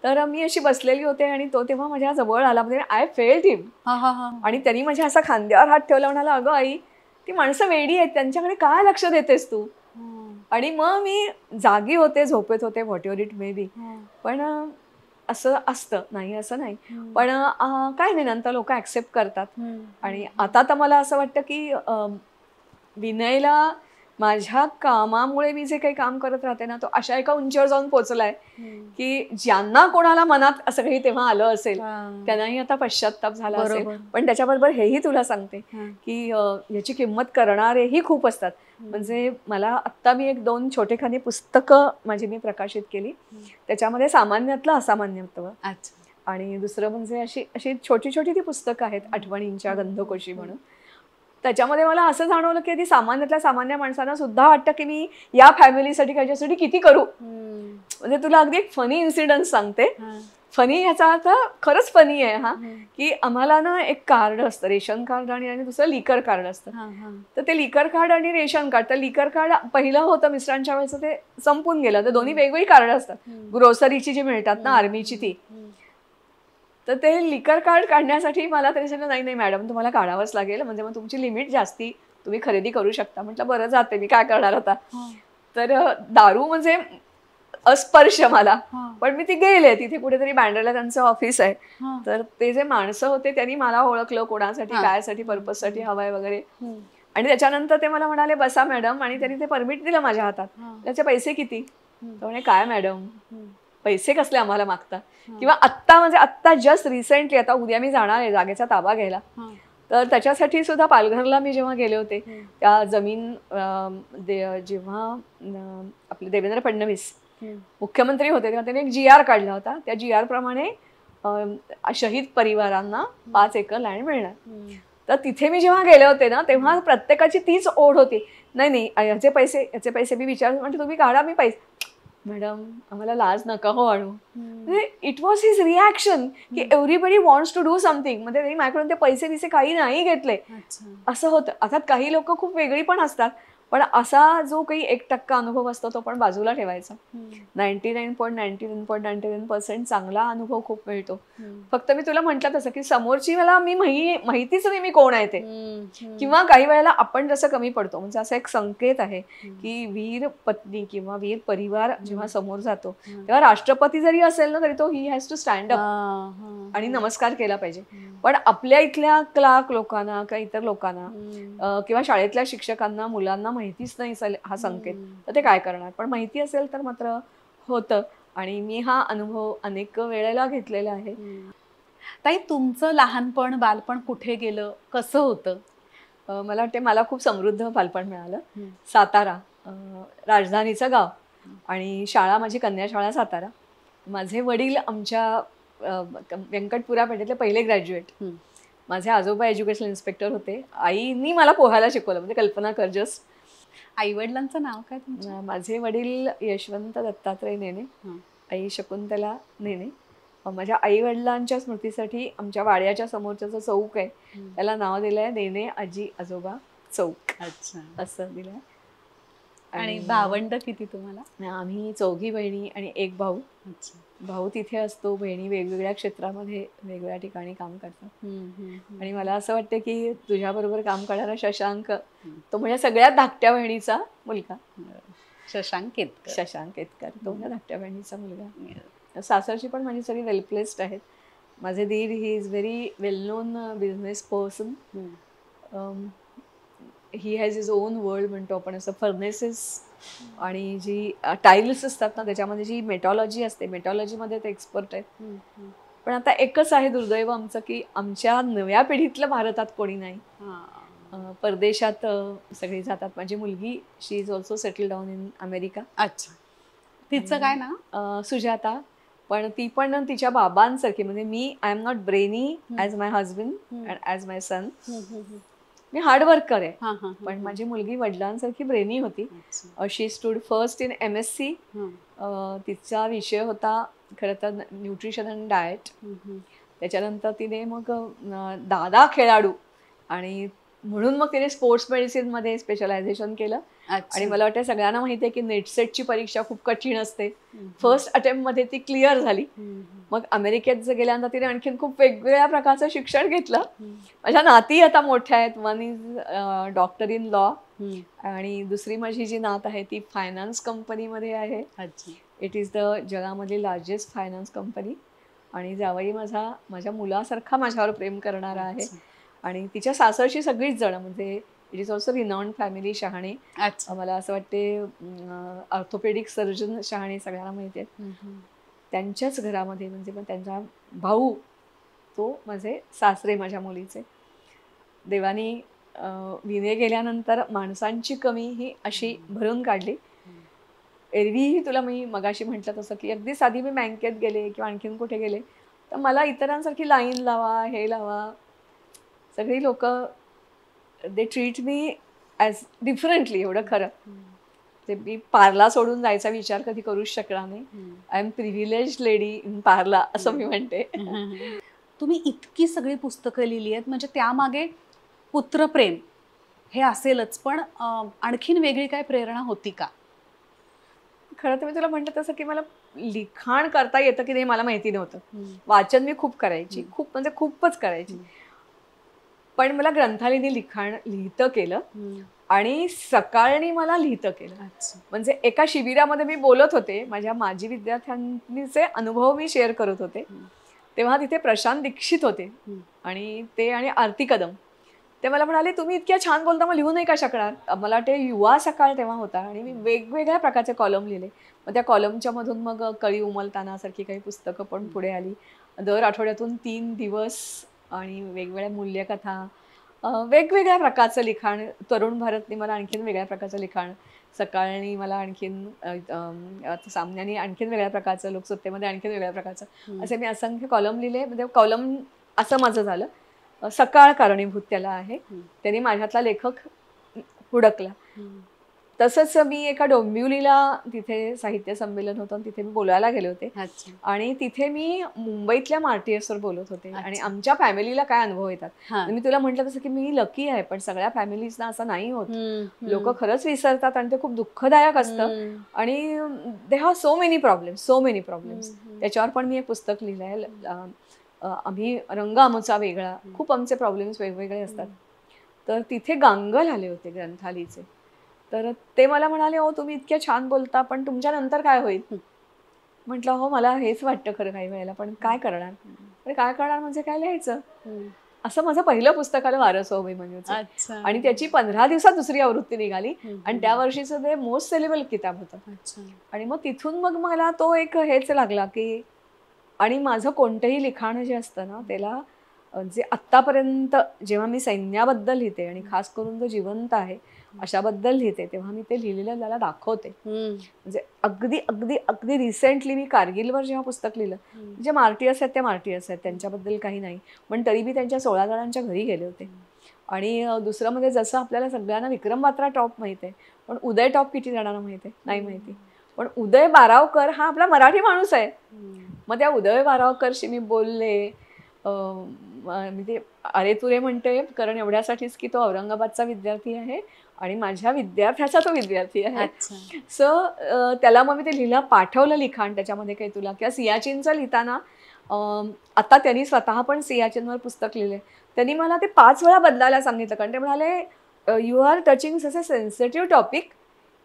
तर मी अशी बसलेली होते आणि तो तेव्हा माझ्या जवळ आला. म्हणजे आय फेल्ट हिम, आणि त्यांनी माझ्या असा खांद्यावर हात ठेवला, म्हणाला, अगं आई ती माणसं वेडी आहेत, त्यांच्याकडे काय लक्ष देतेस तू. आणि मग मी जागी होते, झोपेत होते, व्हॉट एव्हर इट मे बी. पण असं असतं नाही असं नाही, पण काय नाही, नंतर लोक ऍक्सेप्ट करतात. आणि आता तर मला असं वाटतं की विनयला माझ्या कामामुळे मी जे काही काम करत राहते ना, तो अशा एका उंचीवर जाऊन पोहोचलाय की ज्यांना कोणाला मनात असं काही तेव्हा आलं असेल त्यांनाही आता पश्चाताप झाला असेल. पण त्याच्याबरोबर हेही तुला सांगते की याची किंमत करणारेही खूप असतात. म्हणजे मला आत्ता मी 1-2 छोटेखानी पुस्तकं माझी मी प्रकाशित केली. त्याच्यामध्ये सामान्यातलं असामान्यत्व, आणि दुसरं म्हणजे अशी छोटी छोटी ती पुस्तकं आहेत, आठवणींच्या गंधकोशी म्हणून. त्याच्यामध्ये मला असं जाणवलं की ती सामान्यातल्या सामान्य माणसांना सुद्धा वाटतं की मी या फॅमिलीसाठी ह्याच्यासाठी किती करू. म्हणजे तुला अगदी एक फनी इन्सिडन्स सांगते. फनी ह्याचा अर्थ खरंच फनी आहे हा, की आम्हाला ना एक कार्ड असतं, रेशन कार्ड आणि दुसरं लिकर कार्ड असतं. तर ते लिकर कार्ड आणि रेशन कार्ड, तर लिकर कार्ड पहिलं होतं मिस्टरांच्या वेळेचं, ते संपून गेलं. तर दोन्ही वेगवेगळी कार्ड असतात, ग्रोसरीची जी मिळतात ना आर्मीची ती. तर ते लिकर कार्ड काढण्यासाठी मला तरी सांगितलं, नाही नाही मॅडम तुम्हाला काढावंच लागेल, म्हणजे मग तुमची लिमिट जास्ती, तुम्ही खरेदी करू शकता. म्हटलं बरं जाते, मी काय करणार होता. तर दारू म्हणजे अस्पर्श मला, पण मी ती गेले. तिथे कुठेतरी बँड्राला त्यांचं ऑफिस आहे. तर ते जे माणसं होते त्यांनी मला ओळखलं, कोणासाठी कायसाठी पर्पजसाठी हवाय वगैरे. आणि त्याच्यानंतर ते मला म्हणाले, बसा मॅडम, आणि त्यांनी ते परमिट दिलं माझ्या हातात. त्याचे पैसे किती. तर म्हणे, काय मॅडम पैसे कसले आम्हाला मागता. किंवा आत्ता म्हणजे आत्ता जस्ट रिसेंटली, आता उद्या मी जाणार आहे जागेचा ताबा घ्यायला. तर त्याच्यासाठी सुद्धा पालघरला मी जेव्हा गेले होते, त्या जमीन जेव्हा आपले देवेंद्र फडणवीस मुख्यमंत्री होते तेव्हा त्यांनी एक GR काढला होता. त्या GR प्रमाणे शहीद परिवारांना 5 एकर लँड मिळणार. तर तिथे मी जेव्हा गेले होते ना, तेव्हा प्रत्येकाची तीच ओढ होती, नाही नाही याचे पैसे मी विचारले. म्हणजे तुम्ही काढा, मी पैसे. मॅडम आम्हाला लाज नका हो आणू. म्हणजे इट वॉज हिज रिॲक्शन की everybody wants to do something. म्हणजे त्यांनी माझ्याकडून ते पैसे काही नाही घेतले, असं होतं. अर्थात काही लोक खूप वेगळी पण असतात, पण असा जो काही 1% अनुभव असतो तो पण बाजूला ठेवायचा. 99.99% चांगला अनुभव खूप मिळतो. फक्त मी तुला म्हटलं तसं की समोरची मला माहितीच नाही मी कोण आहे ते, किंवा काही वेळेला आपण जसं कमी पडतो. म्हणजे असा एक संकेत आहे की वीर पत्नी किंवा वीर परिवार जेव्हा समोर जातो तेव्हा राष्ट्रपती जरी असेल ना तरी तो he has to stand up आणि नमस्कार केला पाहिजे. पण आपल्या इथल्या क्लार्क लोकांना किंवा इतर लोकांना किंवा शाळेतल्या शिक्षकांना मुलांना माहितीच नाही हा संकेत, तर ते काय करणार. पण माहिती असेल तर मात्र होतं. आणि मी हा अनुभव अनेक वेळेला घेतलेला आहे. ताई, तुमचं लहानपण बालपण कुठे गेलं, कसं होतं? मला वाटते मला खूप समृद्ध बालपण मिळालं. सातारा राजधानीचं गाव, आणि शाळा माझी कन्या शाळा सातारा. माझे वडील आमच्या व्यंकटपुरा पेठेतले पहिले ग्रॅज्युएट. माझे आजोबा एज्युकेशनल इन्स्पेक्टर होते. आईनी मला पोहायला शिकवलं, म्हणजे कल्पना कर जस्ट. आई वडिलांचं नाव काय तुमचं? माझे वडील यशवंत दत्तात्रय नेने, आई शकुंतला नेने. माझ्या आई वडिलांच्या स्मृतीसाठी आमच्या वाड्याच्या समोरचं जो चौक आहे त्याला नाव दिलंय नेने आजी आजोबा चौक. अच्छा. असं दिलंय. आणि भावंड किती तुम्हाला? आम्ही 4 बहिणी आणि 1 भाऊ. अच्छा. भाऊ तिथे असतो, बहिणी वेगवेगळ्या क्षेत्रामध्ये वेगवेगळ्या ठिकाणी काम करतात. आणि मला असं वाटतं की तुझ्याबरोबर काम करणारा शशांक तो म्हणजे सगळ्यात धाकट्या बहिणीचा मुलगा. शशांक केतकर. शशांक केतकर तो म्हणजे धाकट्या बहिणीचा मुलगा. सासरची पण माझी सगळी वेल प्लेस्ड आहेत. माझे दीर he is very well non business person. He has his on world म्हणतो आपण असं. फर्नेसेस आणि जी टाईल्स असतात ना त्याच्यामध्ये जी मेटॉलॉजी असते, मेटॉलॉजीमध्ये ते एक्सपर्ट आहेत. पण आता एकच आहे दुर्दैव आमचं की आमच्या नव्या पिढीतलं भारतात कोणी नाही. परदेशात सगळी जातात. माझी मुलगी she is also settle down in America. अच्छा. तिचं काय ना? सुजाता. पण ती पण तिच्या बाबांसारखी, म्हणजे मी I am not brainy as my husband and as my son. मी हार्डवर्कर आहे, पण माझी मुलगी वडिलांसारखी ब्रेनी होती. She stood first in MSc. तिचा विषय होता खरं तर न्यूट्रिशन अँड डाएट. त्याच्यानंतर तिने मग दादा खेळाडू, आणि म्हणून मग तिने स्पोर्ट्स मेडिसिनमध्ये स्पेशलायझेशन केलं. आणि मला वाटतं सगळ्यांना माहिती आहे की नेटसेटची परीक्षा खूप कठीण असते. फर्स्ट अटेम्प्टमध्ये ती क्लिअर झाली. मग अमेरिकेत गेल्यानंतर तिने आणखीन खूप वेगवेगळ्या प्रकारचं शिक्षण घेतलं. माझ्या नाती आता मोठ्या आहेत. One is doctor in law, आणि दुसरी माझी जी नात आहे ती फायनान्स कंपनीमध्ये आहे. इट इज द जगामधली लार्जेस्ट फायनान्स कंपनी. आणि जावई माझ्या मुलासारखा माझ्यावर प्रेम करणारा आहे. आणि तिच्या सासरची सगळीच जण, म्हणजे it is also renowned family Shahane. मला असं वाटते ऑर्थोपेडिक सर्जन शहाणे सगळ्यांना माहिती आहेत. त्यांच्याच घरामध्ये, म्हणजे पण त्यांचा भाऊ तो माझे सासरे माझ्या मुलीचे. देवानी विणे गेल्यानंतर माणसांची कमी ही अशी भरून काढली. एरवीही तुला मी मगाशी म्हटलं तसं की अगदी साधी मी बँकेत गेले किंवा आणखीन कुठे गेले तर मला इतरांसारखी लाईन लावा, हे लावा. सगळी लोक they treat me as differently. एवढं खरं ते मी पार्ला सोडून जायचा विचार कधी करूच शकणार नाही. I am privilege lady in Parla असं मी म्हणते. तुम्ही इतकी सगळी पुस्तकं लिहिली आहेत, म्हणजे त्यामागे पुत्रप्रेम हे असेलच, पण आणखीन वेगळी काय प्रेरणा होती का? खरं तर मी तुला म्हटलं तसं की मला लिखाण करता येतं की नाही मला माहिती नव्हतं. वाचन मी खूप करायची, खूप म्हणजे खूपच करायची. पण मला ग्रंथालयाने लिखाण लिहितं केलं आणि सकाळनी मला लिहितं केलं. म्हणजे एका शिबिरामध्ये मी बोलत होते, माझ्या माजी विद्यार्थ्यांचे अनुभव मी शेअर करत होते. तेव्हा तिथे प्रशांत दीक्षित होते आणि ते आणि आरती कदम. ते मला म्हणाले तुम्ही इतक्या छान बोलता, मग लिहू नाही का शकणार. मला वाटते युवा सकाळ तेव्हा होता आणि मी वेगवेगळ्या प्रकारचे कॉलम लिहिले. मग त्या कॉलमच्या मधून मग कळी उमलतानासारखी काही पुस्तकं पण पुढे आली. दर आठवड्यातून 3 दिवस आणि वेगवेगळ्या मूल्यकथा, वेगवेगळ्या प्रकारचं लिखाण. तरुण भारतने मला आणखीन वेगळ्या प्रकारचं लिखाण, सकाळनी मला आणखीन सामन्यानी आणखीन वेगळ्या प्रकारचं, लोकसत्तेमध्ये आणखीन वेगळ्या प्रकारचं, असे मी असंख्य कॉलम लिहिले. म्हणजे कॉलम असं माझं झालं. सकाळ कारणीभूत त्याला आहे, त्यांनी माझ्यातला लेखक हुडकला. तसंच मी एका डोंबिवलीला तिथे साहित्य संमेलन होतं तिथे मी बोलायला गेले होते अच्छा. आणि तिथे मी मुंबईतल्या मार्टियर्सवर बोलत होते आणि अच्छा. आमच्या फॅमिलीला काय अनुभव येतात. हा. मी तुला म्हटलं तसं की मी लकी आहे, पण सगळ्या फॅमिलीजना असं नाही होत. लोक खरंच विसरतात आणि ते खूप दुःखदायक असतं आणि they have so many problems. त्याच्यावर पण मी एक पुस्तक लिहिलंय, आम्ही रंग आमचा वेगळा. खूप आमचे प्रॉब्लेम्स वेगवेगळे असतात. तर तिथे गांगल आले होते ग्रंथालीचे. तर ते मला म्हणाले, हो तुम्ही इतक्या छान बोलता, पण तुमच्या नंतर काय होईल. म्हटलं हो मला हेच वाटतं खरं काही वेळेला, पण काय करणार. काय करणार म्हणजे काय लिहायचं. असं माझं पहिलं पुस्तक आलं वारस हो अभिमन्यूचं आणि त्याची 15 दिवसात दुसरी आवृत्ती निघाली आणि त्या वर्षीचं ते मोस्ट सेलेबल किताब होतं. आणि मग तिथून मग मला तो एक हेच लागला की, आणि माझं कोणतंही लिखाण जे असतं ना त्याला जे आत्तापर्यंत जेव्हा मी सैन्याबद्दल लिहिते आणि खास करून जो जिवंत आहे अशाबद्दल लिहिते तेव्हा मी ते लिहिलेलं त्याला दाखवते. म्हणजे अगदी अगदी अगदी रिसेंटली मी कारगिलवर जेव्हा पुस्तक लिहिलं, जे मार्टियर्स आहेत ते मार्टियर्स आहेत, त्यांच्याबद्दल काही नाही, पण तरी मी त्यांच्या 16 जणांच्या घरी गेले होते. आणि दुसरं म्हणजे जसं आपल्याला सगळ्यांना विक्रम बात्रा टॉप माहिती आहे, पण उदय टॉप किती जणांना माहिती आहे नाही माहिती. पण उदय बारावकर हा आपला मराठी माणूस आहे. मग त्या उदय बारावकरशी मी बोलले. मी ते अरे तुरे म्हणते कारण एवढ्यासाठीच की तो औरंगाबादचा विद्यार्थी आहे आणि माझ्या विद्यार्थ्याचा तो विद्यार्थी आहे. सो त्याला मग मी ते लिहिलं, पाठवलं लिखाण त्याच्यामध्ये काही तुला. किंवा सियाचीनचं लिहिताना आता त्यांनी स्वतः पण सियाचीनवर पुस्तक लिहिले. त्यांनी मला ते 5 वेळा बदलायला सांगितलं कारण ते म्हणाले you are touching such a sensitive topic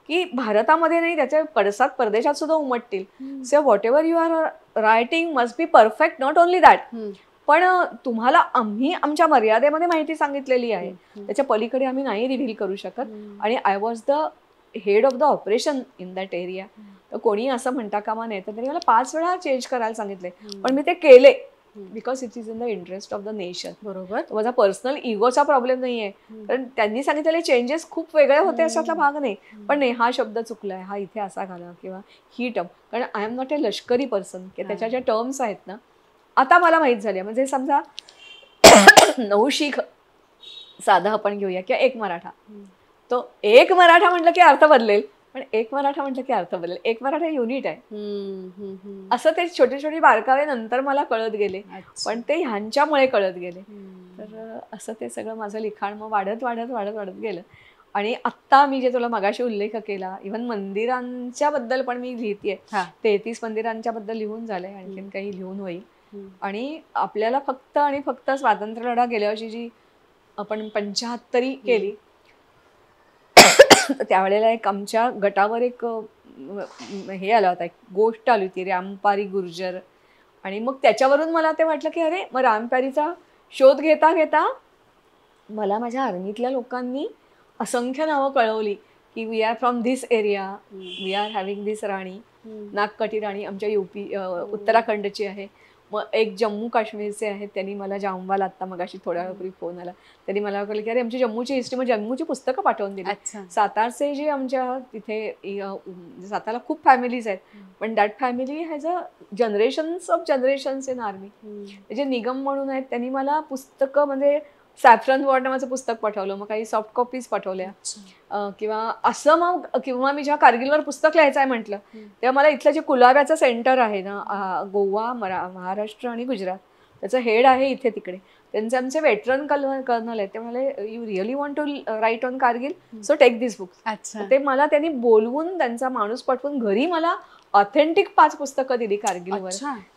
की भारतामध्ये नाही त्याचे पडसाद परदेशात सुद्धा उमटतील. So whatever you are writing must be perfect, not only that, पण तुम्हाला आम्ही आमच्या मर्यादेमध्ये माहिती सांगितलेली आहे, त्याच्या पलीकडे आम्ही नाही रिव्हील करू शकत. आणि I was the head of the operation in that area. तर कोणी असं म्हणता कामा नये. तर त्यांनी मला 5 वेळा चेंज करायला सांगितले, पण मी ते केले because it is in the interest of the nation. बरोबर. माझा पर्सनल इगोचा प्रॉब्लेम नाहीये, कारण त्यांनी सांगितलेले चेंजेस खूप वेगळे होते अशातला भाग नाही. पण नाही हा शब्द चुकलाय, हा इथे असा घाला किंवा ही टर्म, कारण आय एम नॉट ए लष्करी पर्सन की त्याच्या ज्या टर्म्स आहेत ना आता मला माहीत झाले. म्हणजे समजा 9 शीख साधा आपण घेऊया किंवा 1 मराठा, तो 1 मराठा म्हटलं की अर्थ बदलेल, पण 1 मराठा म्हटलं की अर्थ बदलेल. 1 मराठा युनिट आहे. असं ते छोटे छोटे बारकावे नंतर मला कळत गेले, पण ते ह्यांच्यामुळे कळत गेले. तर असं ते सगळं माझं लिखाण मग वाढत वाढत वाढत वाढत गेलं. आणि आत्ता मी जे तुला मगाशी उल्लेख केला, इव्हन मंदिरांच्या बद्दल पण मी लिहितेय. 33 मंदिरांच्या बद्दल लिहून झालंय, आणखीन काही लिहून होईल. आणि आपल्याला फक्त आणि फक्त स्वातंत्र्य लढा गेल्या वर्षी जी आपण 75 केली त्यावेळेला एक आमच्या गटावर एक हे आला होता, एक गोष्ट आली होती रामपारी गुर्जर. आणि मग त्याच्यावरून मला ते वाटलं की अरे मग रामपारीचा शोध घेता घेता मला माझ्या आर्मीतल्या लोकांनी असंख्य नावं कळवली की we are from this area, we are having this राणी. नागकटी राणी आमच्या उत्तराखंडची आहे. मग एक जम्मू काश्मीरचे आहेत, त्यांनी मला जामवाल आत्ता मगाशी थोड्या वेळापूर्वी फोन आला, त्यांनी मला कळलं की अरे आमची जम्मूची हिस्ट्री, मग जम्मूची पुस्तकं पाठवून दिली. सातारचे जे आमच्या तिथे सातारला खूप फॅमिलीज आहेत, पण that family has a generations of generations in army. जे निगम म्हणून आहेत त्यांनी मला पुस्तकं म्हणजे सॅफ्रन वॉर्ड नावाचं पुस्तक पाठवलं, मग काही सॉफ्ट कॉपीज पाठवल्या. किंवा असं मग किंवा मी जेव्हा कारगिलवर पुस्तक लिहायचं आहे म्हटलं तेव्हा मला इथलं जे कुलाब्याचं सेंटर आहे ना गोवा, महाराष्ट्र आणि गुजरात, त्याचं हेड आहे इथे तिकडे, त्यांचे आमचे वेटरन कर्नल आहेत. ते म्हणाले you really want to write on Kargil, so take this books. ते मला त्यांनी बोलवून त्यांचा माणूस पाठवून घरी मला ऑथेंटिक 5 पुस्तकं दिली कारगिलवर.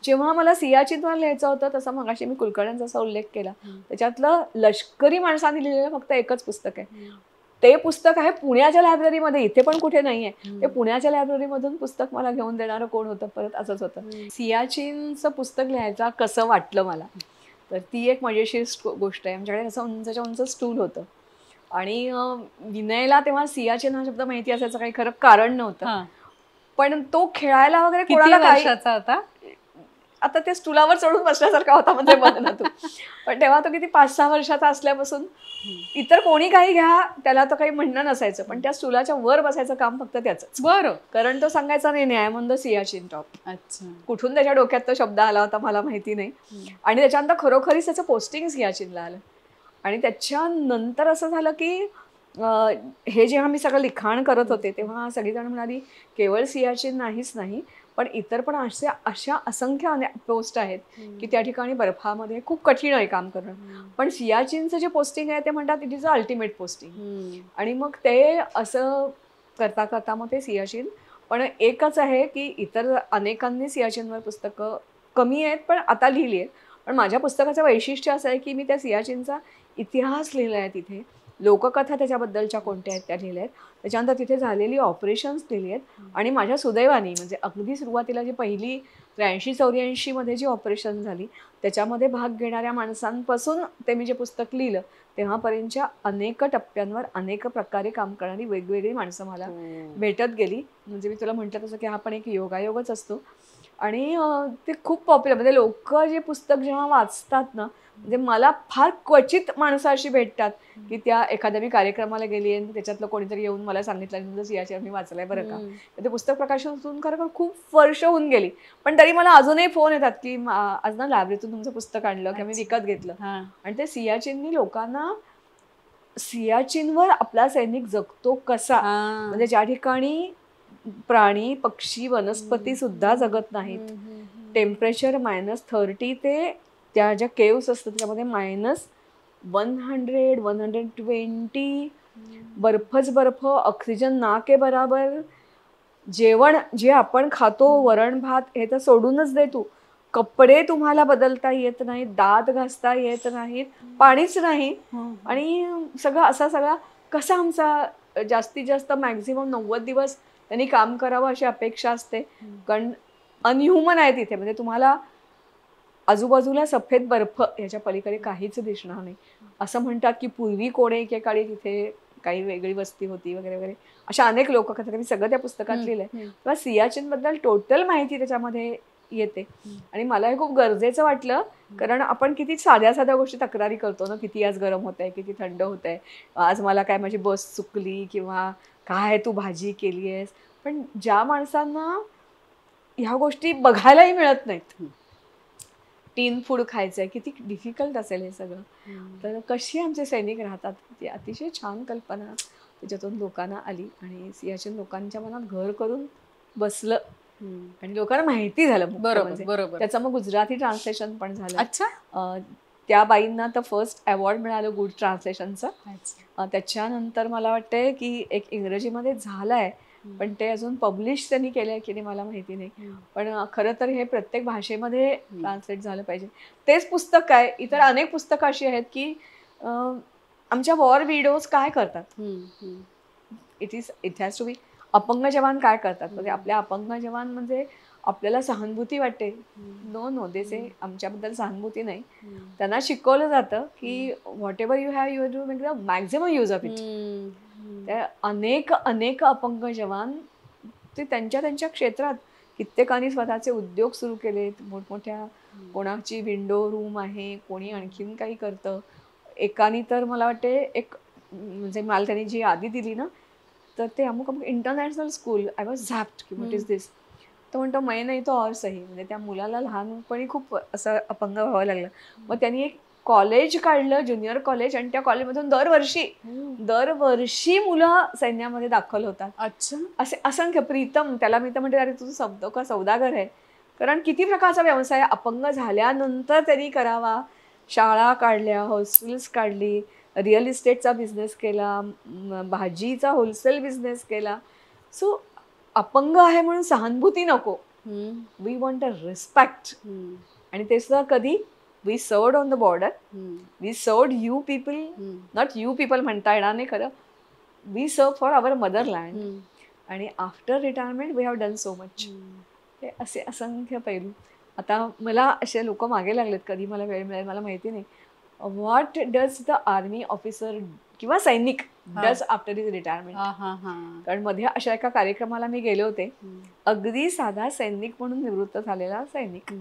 जेव्हा मला सियाचीनवर लिहायचं होतं तसं मगाशी मी कुलकर्ण्यांचा असा उल्लेख केला, त्याच्यातलं लष्करी माणसांनी लिहिलेलं फक्त एकच पुस्तक आहे. ते पुस्तक आहे पुण्याच्या लायब्ररीमध्ये, इथे पण कुठे नाहीये. ते पुण्याच्या लायब्ररीमधून पुस्तक मला घेऊन देणारं कोण होतं, परत असंच होतं. सियाचीनचं पुस्तक लिहायचं कसं वाटलं मला, तर ती एक मजेशीर गोष्ट आहे. आमच्याकडे असं उंचच्या उंच स्टूल होतं आणि विनयला तेव्हा सियाचीन हा शब्द माहिती असायचं काही खरं कारण नव्हतं, पण तो खेळायला वगैरे कोणाला वर्षाचा होता, आता ते स्टुलावर चढून बसल्यासारखा होता म्हणजे बघ ना तू. पण तेव्हा तो किती 5-6 वर्षाचा असल्यापासून इतर कोणी काही घ्या त्याला तर काही म्हणणं नसायचं, पण त्या स्टुलाच्या वर बसायचं काम फक्त त्याचंच. बरं. कारण तो सांगायचा नाही न्यायमंद सियाचीन टॉप. अच्छा. कुठून त्याच्या डोक्यात तो शब्द आला होता मला माहिती नाही. आणि त्याच्यानंतर खरोखरीच त्याचं पोस्टिंग सियाचीनला आलं. आणि त्याच्यानंतर असं झालं की हे जेव्हा मी सगळं लिखाण करत होते तेव्हा सगळीजण म्हणाली केवळ सियाचीन नाही पण इतर पण अशा असंख्य पोस्ट आहेत की त्या ठिकाणी बर्फामध्ये खूप कठीण आहे काम करणं. पण सियाचीनचं जे पोस्टिंग आहे ते म्हणतात it is a ultimate posting. आणि मग ते असं करता करता मग ते सियाचीन. पण एकच आहे की इतर अनेकांनी सियाचीनवर पुस्तकं कमी आहेत पण आता लिहिली आहेत. पण माझ्या पुस्तकाचं वैशिष्ट्य असं आहे की मी त्या सियाचीनचा इतिहास लिहिला आहे तिथे, लोककथा त्याच्याबद्दलच्या कोणत्या आहेत त्या लिहिल्या आहेत, त्याच्यानंतर तिथे झालेली ऑपरेशन्स लिहिली आहेत. आणि माझ्या सुदैवाने म्हणजे अगदी सुरुवातीला जी पहिली 83-84 मध्ये जी ऑपरेशन झाली त्याच्यामध्ये भाग घेणाऱ्या माणसांपासून ते मी जे पुस्तक लिहिलं तेव्हापर्यंतच्या अनेक टप्प्यांवर अनेक प्रकारे काम करणारी वेगवेगळी माणसं मला भेटत गेली. म्हणजे मी तुला म्हटलं तसं की हा पण एक योगायोगच असतो. आणि ते खूप पॉप्युलर म्हणजे लोक जे पुस्तक जेव्हा वाचतात ना म्हणजे मला फार क्वचित माणसं अशी भेटतात की त्या एखाद्या मी कार्यक्रमाला गेली आणि त्याच्यातलं कोणीतरी येऊन मला सांगितलं सियाचीन मी वाचलंय बरं का. ते पुस्तक प्रकाशन खरं खूप वर्ष होऊन गेली पण तरी मला अजूनही फोन येतात की आज ना लायब्ररीतून तुमचं पुस्तक आणलं किंवा मी विकत घेतलं. आणि ते सियाचीननी लोकांना सियाचीनवर आपला सैनिक जगतो कसा म्हणजे ज्या ठिकाणी प्राणी पक्षी वनस्पती सुद्धा जगत नाहीत, टेम्परेचर -30 ते त्या ज्या केव्स असतात त्याच्यामध्ये -100 120 बर्फच बर्फ, ऑक्सिजन ना के बराबर, जेवण जे आपण खातो वरण भात हे तर सोडूनच दे तू, कपडे तुम्हाला बदलता येत नाहीत, दात घासता येत नाहीत, पाणीच नाही. आणि सगळा कसा आमचा जास्तीत जास्त मॅक्झिमम 90 दिवस त्यांनी काम करावं अशी अपेक्षा असते. कारण अनह्युमन आहे तिथे म्हणजे तुम्हाला आजूबाजूला सफेद बर्फ याच्या पलीकडे काहीच दिसणार नाही. असं म्हणतात की पूर्वी कोणे एकेकाळी तिथे काही वेगळी वस्ती होती वगैरे वगैरे अशा अनेक लोककथा मी सगळं त्या पुस्तकात लिहिलंय. तेव्हा सियाचीन बद्दल टोटल माहिती त्याच्यामध्ये येते. आणि मला हे खूप गरजेचं वाटलं कारण आपण किती साध्या साध्या गोष्टी तक्रारी करतो ना, किती आज गरम होत आहे, किती थंड होत आहे, आज मला काय माझी बस चुकली किंवा काय तू भाजी केली आहेस. पण ज्या माणसांना ह्या गोष्टी बघायलाही मिळत नाहीत, टीन फूड खायचंय किती डिफिकल्ट असेल हे सगळं, तर कशी आमचे सैनिक राहतात ती अतिशय छान कल्पना त्याच्यातून लोकांना आली आणि सियाचीन लोकांच्या मनात घर करून बसलं आणि लोकांना माहिती झालं. म्हणजे त्याचं मग गुजराती ट्रान्सलेशन पण झालं. अच्छा. त्या बाईंना तर फर्स्ट अवॉर्ड मिळालं गुड ट्रान्सलेशनचं. त्याच्यानंतर मला वाटतंय की एक इंग्रजीमध्ये झालंय पण ते अजून पब्लिश त्यांनी केलंय की नाही मला माहिती नाही. पण खरं तर हे प्रत्येक भाषेमध्ये ट्रान्सलेट झालं पाहिजे. तेच पुस्तक काय इतर अनेक पुस्तकं अशी आहेत की आमच्या वॉर विडोज काय करतात, इट हॅज टू बी अपंग जवान काय करतात म्हणजे आपल्या अपंग जवान म्हणजे आपल्याला सहानुभूती वाटते. नो देसे आमच्याबद्दल सहानुभूती नाही. त्यांना शिकवलं जातं की what ever you have you do make the maximum use of it. त्या अनेक अपंग जवान ते त्यांच्या क्षेत्रात कित्येकांनी स्वतःचे उद्योग सुरू केलेत, मोठमोठ्या कोणाची विंडो रूम आहे, कोणी आणखीन काही करतं. एकाने तर मला वाटते एक म्हणजे मला त्यांनी जी यादी दिली ना तर ते अमुक इंटरनॅशनल स्कूल आय वॉज झॅप्ड की व्हॉट इज दिस. तो म्हणतो मै नाही तो और सही. म्हणजे त्या मुलाला लहानपणी खूप असं अपंग व्हावं लागलं. मग त्यांनी एक कॉलेज काढलं ज्युनियर कॉलेज आणि त्या कॉलेजमधून दरवर्षी मुलं सैन्यामध्ये दाखल होतात. अच्छा. असे असंख्य प्रीतम त्याला मी तर म्हणते अरे तुझं शब्द का सौदागर आहे. कारण किती प्रकारचा व्यवसाय अपंग झाल्यानंतर त्यांनी करावा. शाळा काढल्या, हॉस्टेल्स काढली, रिअल इस्टेटचा बिझनेस केला, भाजीचा होलसेल बिझनेस केला. सो अपंग आहे म्हणून सहानुभूती नको, वी वॉन्ट अ रिस्पेक्ट. आणि ते सुद्धा कधी we served on the border, we served you people, not you people म्हणता येणार नाही खरं, we serve for our motherland. आणि after retirement we have done so much. हे असे असंख्य पैलू. आता मला असे लोक मागे लागलेत कधी मला वेळ मिळेल मला माहिती नाही. What does the army officer किंवा सैनिक डज आफ्टर हिज रिटायरमेंट. कारण मध्ये अशा एका कार्यक्रमाला मी गेले होते. अगदी साधा सैनिक म्हणून निवृत्त झालेला सैनिक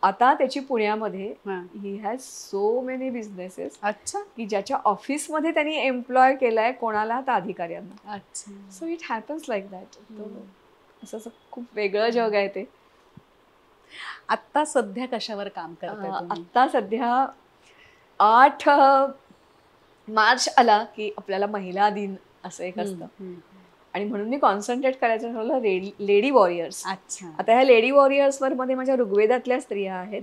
आता त्याची पुण्यामध्ये he has so many businesses. अच्छा. की ज्याच्या ऑफिसमध्ये त्यांनी एम्प्लॉय केलाय कोणाला तर अधिकाऱ्यांना. अच्छा. So it happens like that. असं खूप वेगळं जग आहे ते. आत्ता सध्या कशावर काम करताय तुम्ही? आत्ता सध्या 8 मार्च आला की आपल्याला महिला दिन असं एक असतं आणि म्हणून मी कॉन्सन्ट्रेट करायचं ठरवलं लेडी वॉरियर्स. अच्छा. आता ह्या लेडी वॉरियर्सवर मध्ये माझ्या ऋग्वेदातल्या स्त्रिया आहेत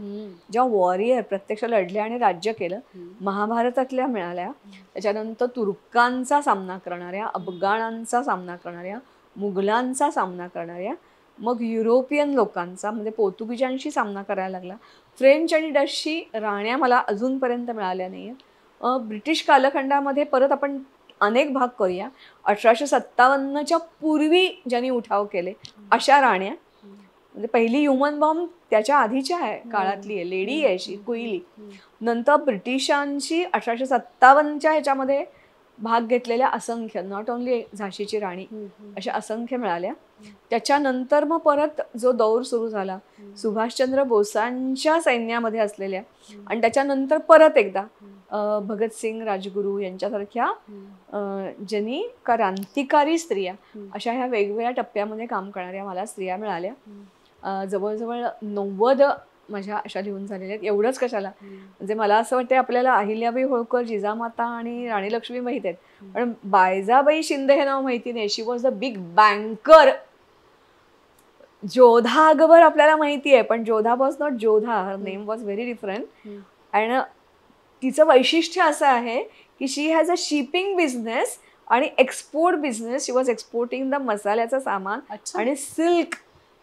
ज्या वॉरियर प्रत्यक्ष लढल्या आणि राज्य केलं. महाभारतातल्या मिळाल्या. त्याच्यानंतर तुर्कांचा सामना करणाऱ्या, अफगाणांचा सामना करणाऱ्या, मुघलांचा सामना करणाऱ्या, मग युरोपियन लोकांचा म्हणजे पोर्तुगीजांशी सामना करायला लागला. फ्रेंच आणि डचशी राण्या मला अजूनपर्यंत मिळाल्या नाही आहेत. ब्रिटिश कालखंडामध्ये परत आपण अनेक भाग करूया. 1857च्या पूर्वी ज्यांनी उठाव केले अशा राण्या, म्हणजे पहिली ह्युमन बॉम्ब त्याच्या आधीच्या आहे काळातली आहे, लेडी आहे अशी कुईली. नंतर ब्रिटिशांची 1857च्या ह्याच्यामध्ये भाग घेतलेल्या असंख्य, नॉट ओन्ली झाशीची राणी, अशा असंख्य मिळाल्या. त्याच्यानंतर मग परत जो दौर सुरू झाला सुभाषचंद्र बोसांच्या सैन्यामध्ये असलेल्या, आणि त्याच्यानंतर परत एकदा भगतसिंग, राजगुरू यांच्यासारख्या ज्यांनी क्रांतिकारी स्त्रिया, अशा ह्या वेगवेगळ्या टप्प्यामध्ये काम करणाऱ्या मला स्त्रिया मिळाल्या. जवळजवळ 90 माझ्या अशा लिहून झालेल्या आहेत. एवढंच कशाला, म्हणजे मला असं वाटतं आपल्याला अहिल्याबाई होळकर, जिजामाता आणि राणी लक्ष्मी माहीत आहेत, पण बायजाबाई शिंदे हे नाव माहिती नाही. She was the big banker. Jodha Akbar आपल्याला माहिती आहे, पण Jodha was not Jodha, her name was very different. आणि तिचं वैशिष्ट्य असं आहे की she has a shipping business आणि export business. She was exporting the मसाल्याचं सामान आणि सिल्क,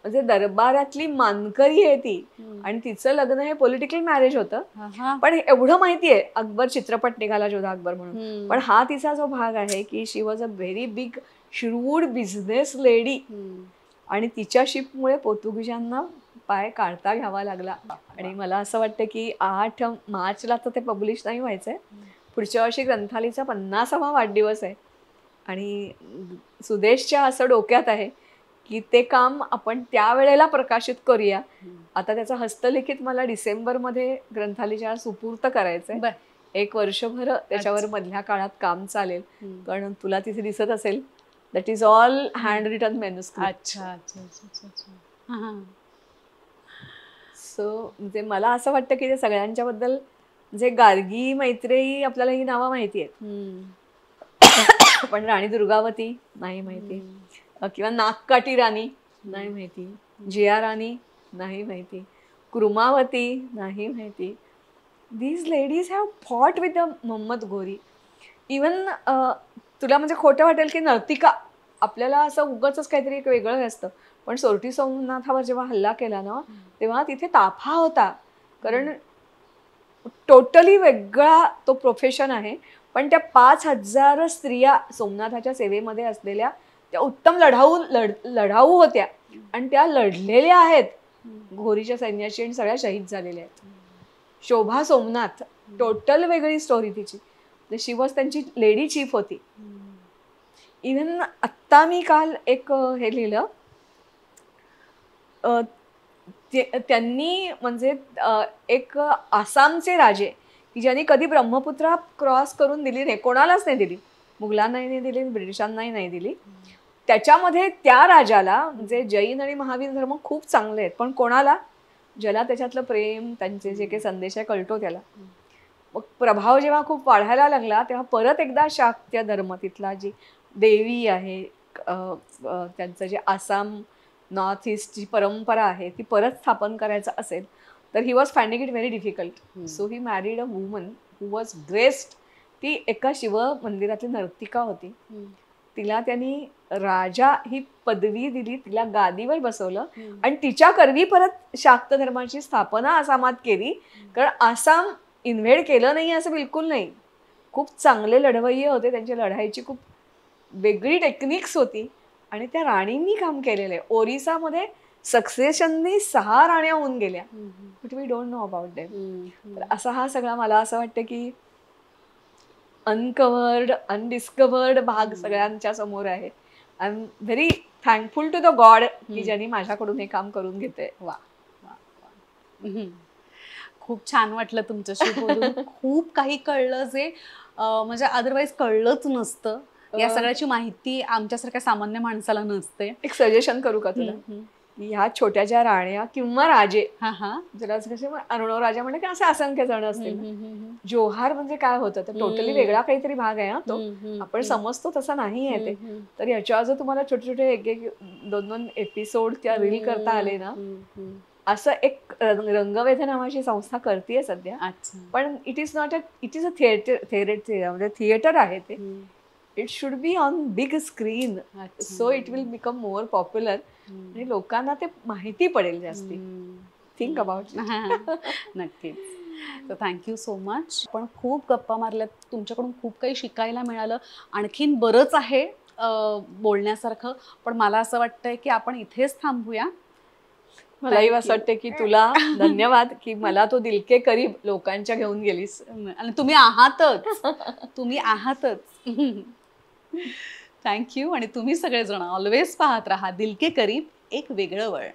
म्हणजे दरबारातली मानकरी आहे ती. आणि तिचं लग्न हे पॉलिटिकल मॅरेज होतं. पण एवढं माहिती आहे, अकबर चित्रपट निघाला जोधा अकबर म्हणून, पण हा तिचा जो भाग आहे की she was a very big shrewd business lady. आणि तिच्या शिपमुळे पोर्तुगीजांना पाय काढता घ्यावा लागला. आणि मला असं वाटतं की 8 मार्चला तर ते पब्लिश नाही व्हायचंय. पुढच्या वर्षी ग्रंथालीचा 50वा वाढदिवस आहे आणि सुदेशच्या असं डोक्यात आहे की ते काम आपण त्यावेळेला प्रकाशित करूया. आता त्याचं हस्तलिखित मला डिसेंबरमध्ये ग्रंथालीच्या सुपूर्त करायचंय. 1 वर्षभर त्याच्यावर मधल्या काळात काम चालेल, कारण तुला तिथे दिसत असेल that is all hand written manuscript. अच्छा अच्छा अच्छा अच्छा. सो म्हणजे मला असं वाटतं की ते सगळ्यांच्या बद्दल, म्हणजे गार्गी, मैत्रेयी आपल्याला ही नावं माहिती आहेत, पण राणी दुर्गावती नाही माहिती, किंवा नागकाठी राणी नाही माहिती, जिया राणी नाही माहिती, कुर्मावती नाही माहिती. These ladies have fought with the Mohammad Ghori. Even तुला म्हणजे खोटं वाटेल की नर्तिका, आपल्याला असं उगाचच काहीतरी एक वेगळं असतं, पण सोरटी सोमनाथावर जेव्हा हल्ला केला ना तेव्हा तिथे ताफा होता, कारण टोटली वेगळा तो प्रोफेशन आहे. पण त्या 5000 स्त्रिया सोमनाथाच्या सेवेमध्ये असलेल्या त्या उत्तम लढाऊ होत्या आणि त्या लढलेल्या आहेत घोरीच्या सैन्याशी आणि सगळ्या शहीद झालेल्या आहेत. शोभा सोमनाथ, टोटल वेगळी स्टोरी तिची. शी वॉज त्यांची लेडी चीफ होती. इव्हन आत्ता मी काल एक हे लिहिलं, त्यांनी म्हणजे एक आसामचे राजे की ज्यांनी कधी ब्रह्मपुत्रा क्रॉस करून दिली नाही, कोणालाच नाही दिली, मुघलांनाही नाही दिली, ब्रिटिशांनाही नाही दिली. त्याच्यामध्ये त्या राजाला, म्हणजे जैन आणि महावीर धर्म खूप चांगले आहेत, पण कोणाला, ज्याला त्याच्यातलं प्रेम, त्यांचे जे काही संदेश आहे कळतो त्याला. मग प्रभाव जेव्हा खूप वाढायला लागला तेव्हा परत एकदा शाक्य धर्म, तिथला जी देवी आहे, त्यांचं जे आसाम नॉर्थ ईस्टची परंपरा आहे ती परत स्थापन करायचं असेल तर he was finding it very difficult. So he married a woman who was dressed. ती एका शिव मंदिरातली नर्तिका होती. तिला त्यांनी राजा ही पदवी दिली, तिला गादीवर बसवलं आणि तिच्या करवी परत शाक्त धर्माची स्थापना आसामात केली. कारण आसाम इन्व्हेड केलं नाही असं बिलकुल नाही, खूप चांगले लढवय्ये होते, त्यांची लढाईची खूप वेगळी टेक्निक्स होती आणि त्या राणींनी काम केलेलं आहे. ओरिसामध्ये सक्सेशननी 6 राण्या होऊन गेल्या, but we don't know about them. तर असा हा सगळा मला असं वाटतं की अनकवर्ड, अनडिस्कवर्ड भाग सगळ्यांच्या समोर आहे. I am very thankful to the God की ज्यांनी माझ्याकडून हे काम करून घेते. वा वा, खूप छान वाटलं तुमच्याशी बोलून. खूप काही कळलं जे म्हणजे अदरवाईज कळलंच नसतं. या सगळ्याची माहिती आमच्यासारख्या सामान्य माणसाला नसते. एक सजेशन करू का तुला? ह्या छोट्या ज्या राण्या किंवा राजे, हा हा ज्याला कसे अर्णव राजा म्हणलं की असे असंख्य जण असतील ना. जोहार म्हणजे काय होतं तर टोटली वेगळा काहीतरी भाग आहे हा तो. आपण समजतो तसा नाही आहे ते. तर याच्यावर जर तुम्हाला छोटे छोटे एक एक 2-2 एपिसोड त्या रील करता आले ना, असं एक रंगवेध नावाची संस्था करतेय सध्या. अच्छा. पण इट इज अ थिएटर, म्हणजे थिएटर आहे ते. It should be on big screen, so it will become more popular आणि लोकांना ते माहिती पडेल जास्ती. Think about. नक्कीच. तर थँक्यू सो मच. आपण खूप गप्पा मारल्यात, तुमच्याकडून खूप काही शिकायला मिळालं. आणखीन बरंच आहे बोलण्यासारखं, पण मला असं वाटतंय की आपण इथेच थांबूया. मलाही असं वाटतं की तुला धन्यवाद की मला तो दिल के करीब लोकांच्या घेऊन गेलीस. आणि तुम्ही आहातच, तुम्ही आहातच. थँक्यू. आणि तुम्ही सगळेजण ऑलवेज पाहत राहा दिल के करीब, एक वेगळं वळण.